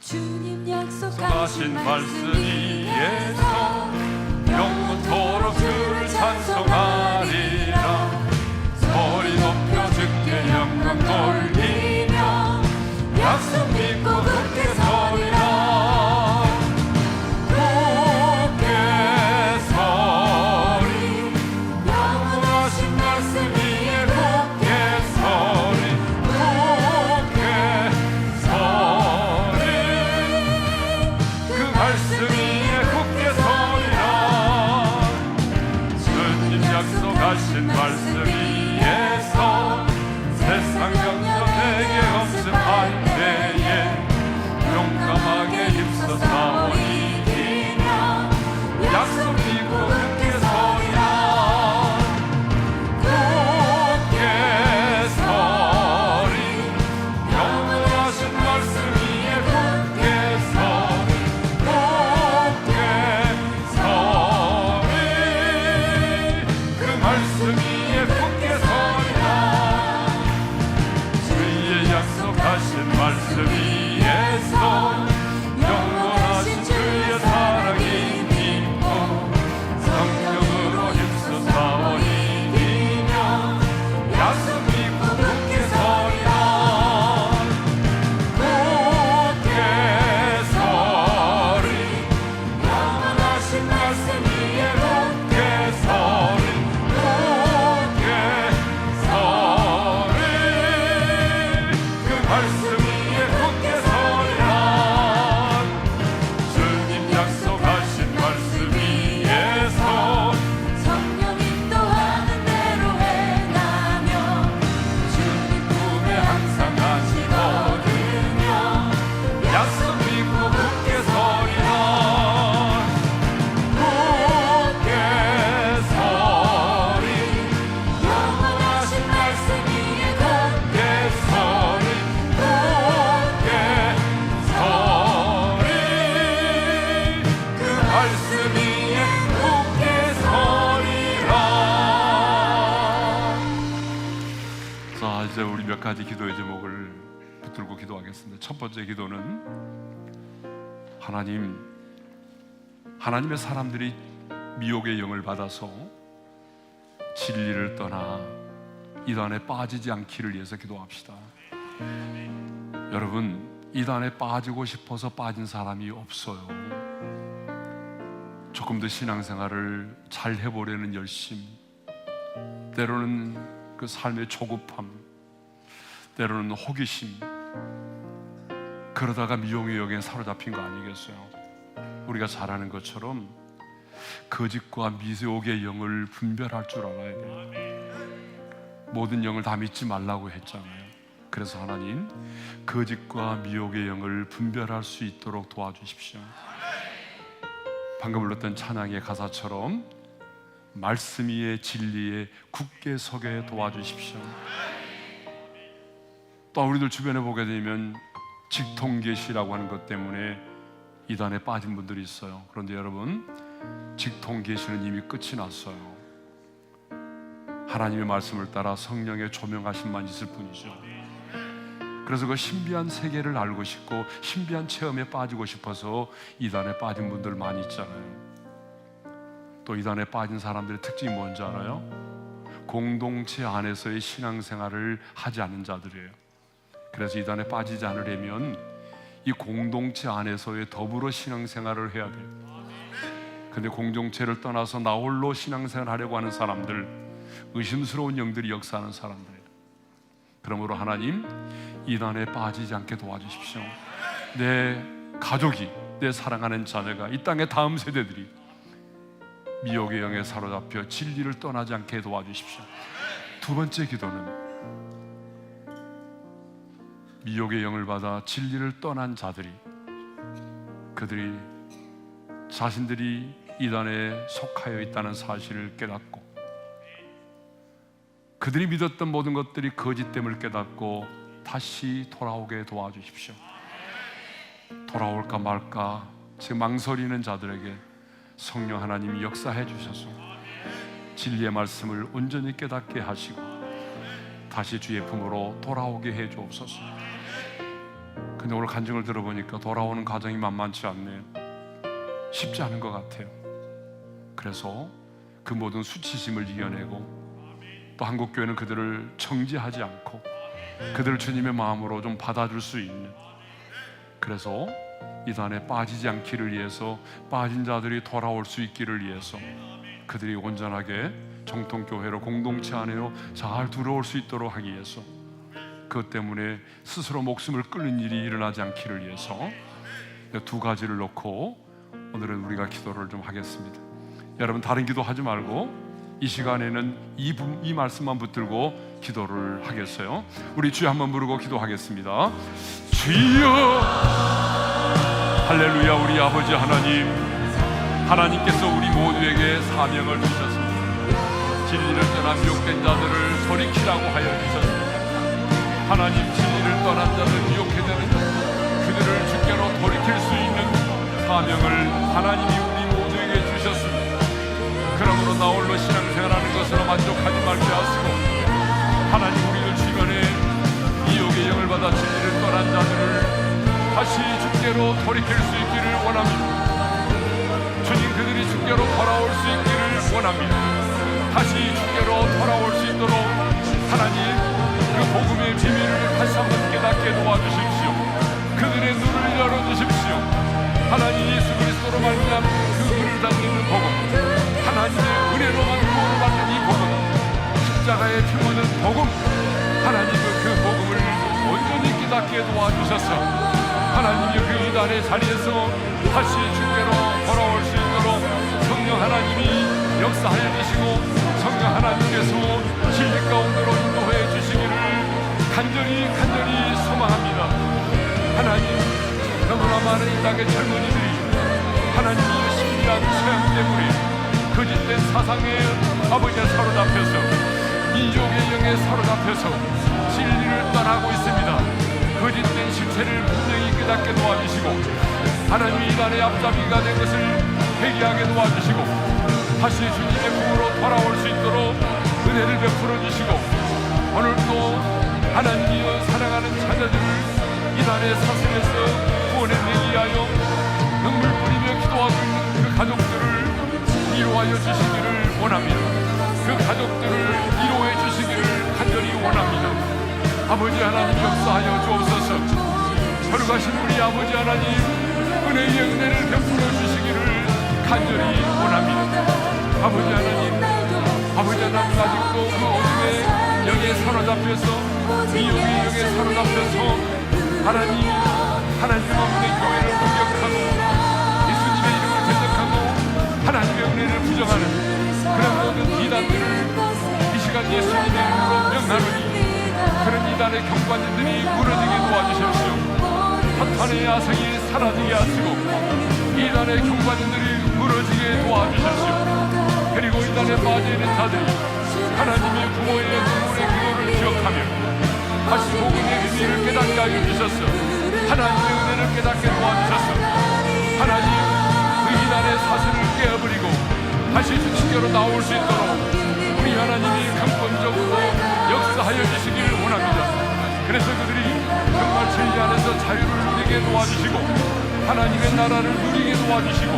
S2: 주님
S5: 약속하신
S2: 약속하신
S5: 말씀
S2: 말씀
S5: 위에서
S2: 위에서
S5: 영원토록 주를 찬송하리라. 소리 높여 주께 영광 돌리며 약속 믿고 굳게 서리라. 굳게 서리 영원하신 말씀 위에 굳게 서리 굳게 서리 그 말씀 위에 굳게 서리라. 주님 약속하신 말씀 위에서 세상 영역 내게 없음할 때에 용감하게 힘써 싸워 이기며 약속 믿고 굳게 서리라. 굳게 서리 영원하신 말씀 위에 굳게 서리 굳게 서리 그 말씀 위에 굳게 서리라. 주의 약속하신 말씀 위에서 영원하신 주의 사랑이 믿고 성령으로 힘써 싸워 이기며 약속 믿고 굳게 서리라. 굳게 서리 영원하신 말씀 위에 굳게 서리 굳게 서리 그 말씀 위에 굳게 서리라. 주님 약속하신 말씀 위에서
S2: 성령 인도하는 대로 행하며
S5: 주님 품에 항상 같이 거두며 약속 믿고 굳게 서리라. 굳게 서리
S2: 영원하신 말씀 위에
S5: 굳게 서리 굳게 서리 그 말씀 위에 굳게 서리라. 자, 이제 우리 몇 가지 기도의 제목을 붙들고 기도하겠습니다. 첫 번째 기도는 하나님의 사람들이 미혹의 영을 받아서 진리를 떠나 이단에 빠지지 않기를 위해서 기도합시다. 여러분, 이단에 빠지고 싶어서 빠진 사람이 없어요. 조금 더 신앙생활을 잘 해보려는 열심, 때로는 그 삶의 조급함, 때로는 호기심, 그러다가 미혹의 영에 사로잡힌 거 아니겠어요? 우리가 잘 아는 것처럼 거짓과 미혹의 영을 분별할 줄 알아야 돼요. 모든 영을 다 믿지 말라고 했잖아요. 그래서 하나님, 거짓과 미혹의 영을 분별할 수 있도록 도와주십시오. 방금 불렀던 찬양의 가사처럼 말씀 위에 진리에 굳게 서게 도와주십시오. 또 우리들 주변에 보게 되면 직통계시라고 하는 것 때문에 이단에 빠진 분들이 있어요. 그런데 여러분, 직통계시는 이미 끝이 났어요. 하나님의 말씀을 따라 성령의 조명하심만 있을 뿐이죠. 그래서 그 신비한 세계를 알고 싶고 신비한 체험에 빠지고 싶어서 이단에 빠진 분들 많이 있잖아요. 또 이단에 빠진 사람들의 특징이 뭔지 알아요? 공동체 안에서의 신앙생활을 하지 않는 자들이에요. 그래서 이단에 빠지지 않으려면 이 공동체 안에서의 더불어 신앙생활을 해야 돼요. 근데 공동체를 떠나서 나 홀로 신앙생활 하려고 하는 사람들, 의심스러운 영들이 역사하는 사람들이에요. 그러므로 하나님, 이단에 빠지지 않게 도와주십시오. 내 가족이, 내 사랑하는 자녀가, 이 땅의 다음 세대들이 미혹의 영에 사로잡혀 진리를 떠나지 않게 도와주십시오. 두 번째 기도는 미혹의 영을 받아 진리를 떠난 자들이, 그들이 자신들이 이단에 속하여 있다는 사실을 깨닫고, 그들이 믿었던 모든 것들이 거짓됨을 깨닫고 다시 돌아오게 도와주십시오. 돌아올까 말까 지금 망설이는 자들에게 성령 하나님이 역사해 주셔서 진리의 말씀을 온전히 깨닫게 하시고 다시 주의 품으로 돌아오게 해 주옵소서. 근데 오늘 간증을 들어보니까 돌아오는 과정이 만만치 않네요. 쉽지 않은 것 같아요. 그래서 그 모든 수치심을 이겨내고, 또 한국교회는 그들을 정지하지 않고 그들을 주님의 마음으로 좀 받아줄 수 있는, 그래서 이단에 빠지지 않기를 위해서, 빠진 자들이 돌아올 수 있기를 위해서 그들이 온전하게 정통교회로 공동체 안에로 잘 들어올 수 있도록 하기 위해서, 그것 때문에 스스로 목숨을 끊는 일이 일어나지 않기를 위해서 두 가지를 놓고 오늘은 우리가 기도를 좀 하겠습니다. 여러분 다른 기도 하지 말고 이 시간에는 이 말씀만 붙들고 기도를 하겠어요. 우리 주여 한번 부르고 기도하겠습니다. 주여, 할렐루야. 우리 아버지 하나님, 하나님께서 우리 모두에게 사명을 주셨습니다. 진리를 떠나 미혹된 자들을 돌이키라고 하여 주셨습니다. 하나님, 진리를 떠난 자들, 미혹해 되는 그들을 주께로 돌이킬 수 있는 사명을 하나님이 우리 모두에게 주셨습니다. 그러므로 나 홀로 신앙생활하는 것으로 만족하지 말게 하시고, 하나님 우리들 주변에 미혹의 영을 받아 진리를 떠난 자들을 다시 주께로 돌이킬 수 있기를 원합니다. 주님, 그들이 주께로 돌아올 수 있기를 원합니다. 다시 주께로 돌아올 수 있도록 하나님 그 복음의 비밀을 다시 한번 깨닫게 도와주십시오. 그들의 눈을 열어주십시오. 하나님 예수 그리스도로 말미암아 그 은을 담는 복음, 하나님의 은혜로만 구원을 받는 이 복음, 십자가의 피 묻은 복음, 하나님의 그 복음을 온전히 깨닫게 도와주셔서 하나님의 그 이단의 자리에서 다시 주께로 돌아올 수 있도록 성령 하나님이 역사하여 주시고, 성령 하나님께서 진리 가운데로 인도해 주시기를 간절히 소망합니다. 하나님, 너무나 많은 이 땅의 젊은이들이 하나님의 신비한 체험 때문에 거짓된 사상에 아버지에 사로잡혀서, 민족의 영에 사로잡혀서 진리를 떠나고 있습니다. 거짓된 실체를 분명히 깨닫게 도와주시고, 하나님이 이단의 앞잡이가 된 것을 회개하게 도와주시고, 다시 주님의 품으로 돌아올 수 있도록 은혜를 베풀어 주시고, 오늘도 하나님이여 사랑하는 자녀들을 이단의 사슬에서 구원해내기 위하여 눈물 뿌리며 기도하고 있는 그 가족들을 위로하여 주시기를 원합니다. 그 가족들을 위로해 주시기를 간절히 원합니다. 아버지 하나님 역사하여 주옵소서. 걸어가신 우리 아버지 하나님 은혜의 은혜를 베풀어 주시기를 간절히 원합니다. 아버지 하나님 아직도 그 어둠의 영에 사로잡혀서, 미혹의 영에 사로잡혀서 하나님 없는 교회를 공격하고 예수님의 이름을 대적하고 하나님의 은혜를 부정하는 그런 모든 이단들을 이 시간 예수님의 이름으로 명하노니, 그런 이단의 경관들이 무너지게 도와주십시오. 사탄의 야성이 사라지게 하시고 이단의 경관들이 무너지게 도와주십시오. 그리고 이단에 빠져있는 자들이 하나님의 부모의 눈물의 기도를 기억하며 다시 복음의 의미를 깨닫게 하여 주셨어. 하나님의 은혜를 깨닫게 도와주셨어. 하나님, 그 이단의 사슬을 깨어버리고 다시 주님께로 나올 수 있도록 우리 하나님이 근본적으로 역사하여 주시기를 원합니다. 그래서 그들이 정말 진리 안에서 자유를 누리게 도와주시고 하나님의 나라를 누리게 도와주시고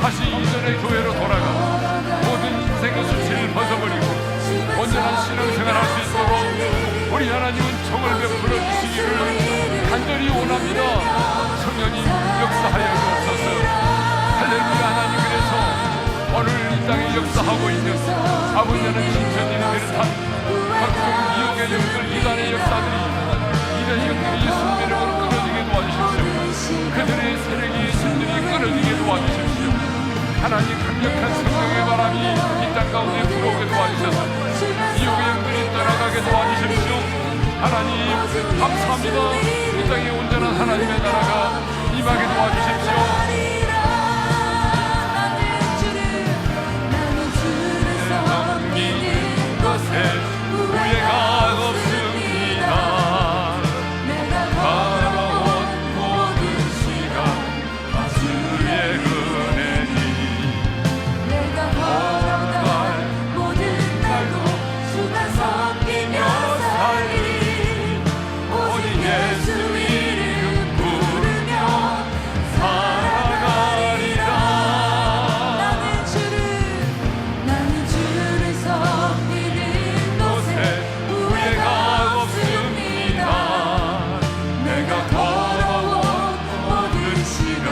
S5: 다시 이전의 교회로 돌아가 모든 인생의 수치를 벗어버리고 온전한 신앙생활할 수 있도록 우리 하나님은 정을 베풀어 주시기를 간절히 원합니다. 성령님 역사하여 주옵소서. 할렐루야. 하나님, 그래서 오늘 이 땅에 역사하고 있는 아버지 하나님 신천지를 비롯한 각종 미혹의 영들, 이단의 역사들이, 이단의 영들이 예수님의 이름으로 끊어지게 도와주십시오. 그들의 세력이 신들이 끊어지게 도와주십시오. 하나님 강력한 성령의 바람이 이 땅 가운데 불어오게 도와주셔서 미혹의 영들이 떠나가게 도와주십시오. 하나님 감사합니다. 이 땅에 온전한 하나님의 나라가 임하게 도와주십시오. 후회가 없습니다. 걸어온 모든 시간 주의 은혜니
S2: 내가 걸어갈 모든 날도 주가 섬기며 살리 오직 예수 이름 부르며 살아가리라. 나는 주를 섬기는 곳에
S5: 후회가 없습니다. 내가 걸어온 모든 시간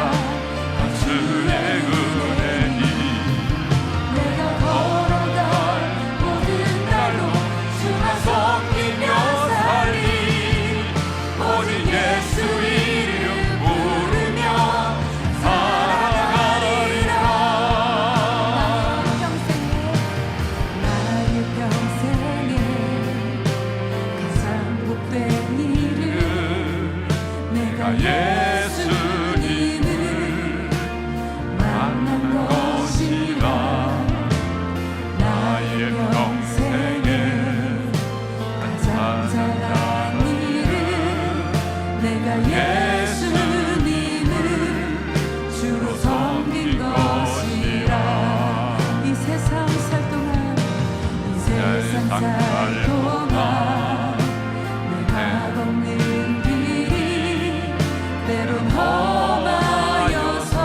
S5: 주의 은혜니
S2: 내가 걸어갈 모든 날로 주가 섬기며 살리 오직 예수 이름 부르며 살아가리라. 나의 평생에 가장 복된 일은 내가 예수님을 만난 것이라. 나의 평생에 가장 잘한 일은 내가 예수님을 주로 섬긴 것이라. 이 세상 살 동안 내가 걷는 길이 때론 험하여서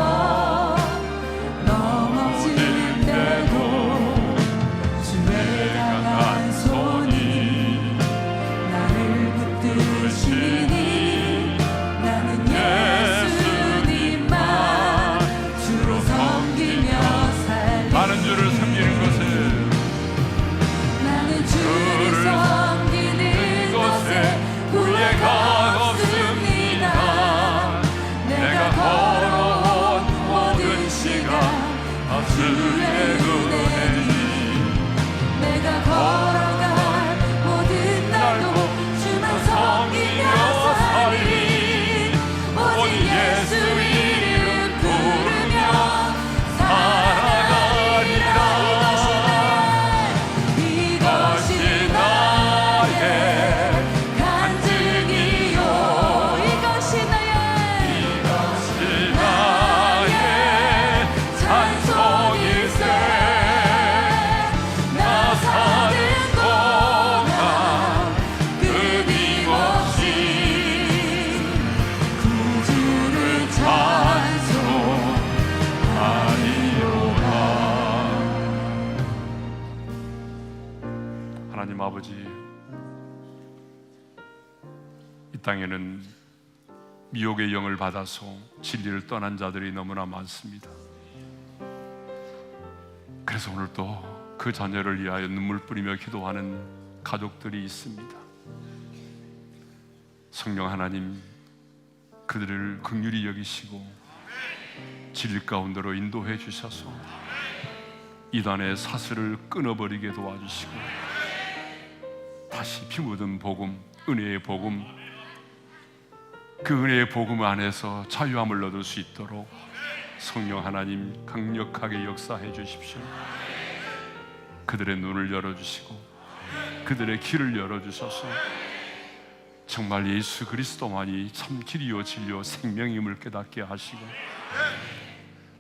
S2: 넘어질 때도 주의 강한 손이 나를 붙드시니 나는 예수님만 주로 섬기며 살리.
S5: 많은 주를 섬기는 것을
S2: 나는 주를 섬기는 것에 후회가 없습니다. 내가 걸어온 모든 시간 주의 은혜니 내가 걸어갈 모든 날도 주만 섬기며 살리 오직 예수 이름 부르며 살아가리라. 이것이 나의 간증이요. 이것이 나의 찬송일세. 나 사는 동안 끊임없이 구주를 찬송하리로다.
S5: 하나님 아버지, 이 땅에는 미혹의 영을 받아서 진리를 떠난 자들이 너무나 많습니다. 그래서 오늘 또 그 자녀를 위하여 눈물 뿌리며 기도하는 가족들이 있습니다. 성령 하나님, 그들을 긍휼히 여기시고 진리 가운데로 인도해 주셔서 이단의 사슬을 끊어버리게 도와주시고 다시 피 묻은 복음, 은혜의 복음, 그 은혜의 복음 안에서 자유함을 얻을 수 있도록 성령 하나님 강력하게 역사해 주십시오. 그들의 눈을 열어주시고 그들의 길을 열어주셔서 정말 예수 그리스도만이 참 길이요 진리요 생명임을 깨닫게 하시고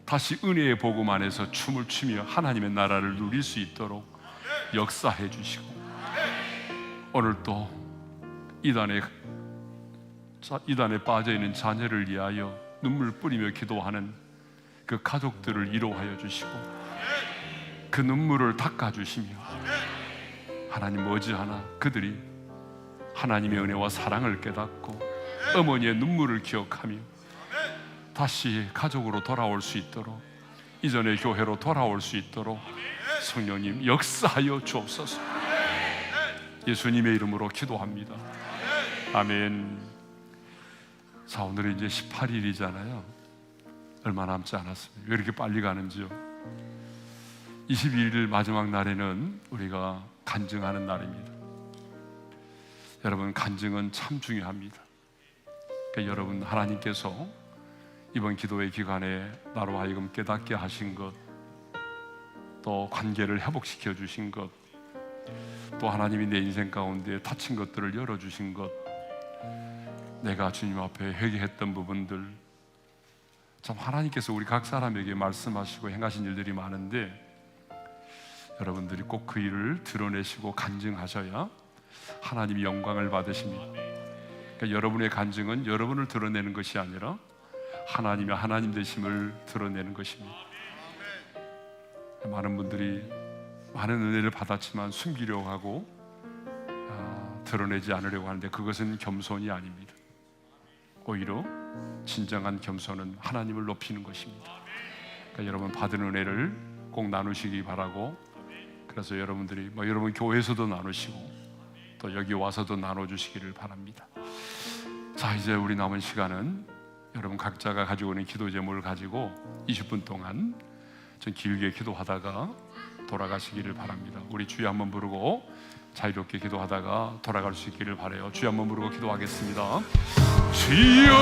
S5: 다시 은혜의 복음 안에서 춤을 추며 하나님의 나라를 누릴 수 있도록 역사해 주시고 오늘 또 이단에 빠져있는 자녀를 위하여 눈물 뿌리며 기도하는 그 가족들을 위로하여 주시고 그 눈물을 닦아주시며 하나님 머지않아 그들이 하나님의 은혜와 사랑을 깨닫고 어머니의 눈물을 기억하며 다시 가족으로 돌아올 수 있도록 이전의 교회로 돌아올 수 있도록 성령님 역사하여 주옵소서. 예수님의 이름으로 기도합니다. 아멘. 자, 오늘은 이제 18일이잖아요. 얼마 남지 않았습니다. 왜 이렇게 빨리 가는지요? 22일 마지막 날에는 우리가 간증하는 날입니다. 여러분, 간증은 참 중요합니다. 그러니까 여러분, 하나님께서 이번 기도회 기간에 나로 하여금 깨닫게 하신 것, 또 관계를 회복시켜 주신 것, 또 하나님이 내 인생 가운데 닫힌 것들을 열어주신 것, 내가 주님 앞에 회개했던 부분들, 참 하나님께서 우리 각 사람에게 말씀하시고 행하신 일들이 많은데 여러분들이 꼭 그 일을 드러내시고 간증하셔야 하나님이 영광을 받으십니다. 그러니까 여러분의 간증은 여러분을 드러내는 것이 아니라 하나님의 하나님 되심을 드러내는 것입니다. 많은 분들이 많은 은혜를 받았지만 숨기려고 하고 드러내지 않으려고 하는데 그것은 겸손이 아닙니다. 오히려 진정한 겸손은 하나님을 높이는 것입니다. 그러니까 여러분, 받은 은혜를 꼭 나누시기 바라고, 그래서 여러분들이 여러분 교회에서도 나누시고 또 여기 와서도 나눠주시기를 바랍니다. 자, 이제 우리 남은 시간은 여러분 각자가 가지고 있는 기도 제목을 가지고 20분 동안 좀 길게 기도하다가 돌아가시기를 바랍니다. 우리 주여 한번 부르고 자유롭게 기도하다가 돌아갈 수 있기를 바라요. 주여 한번 부르고 기도하겠습니다. 주여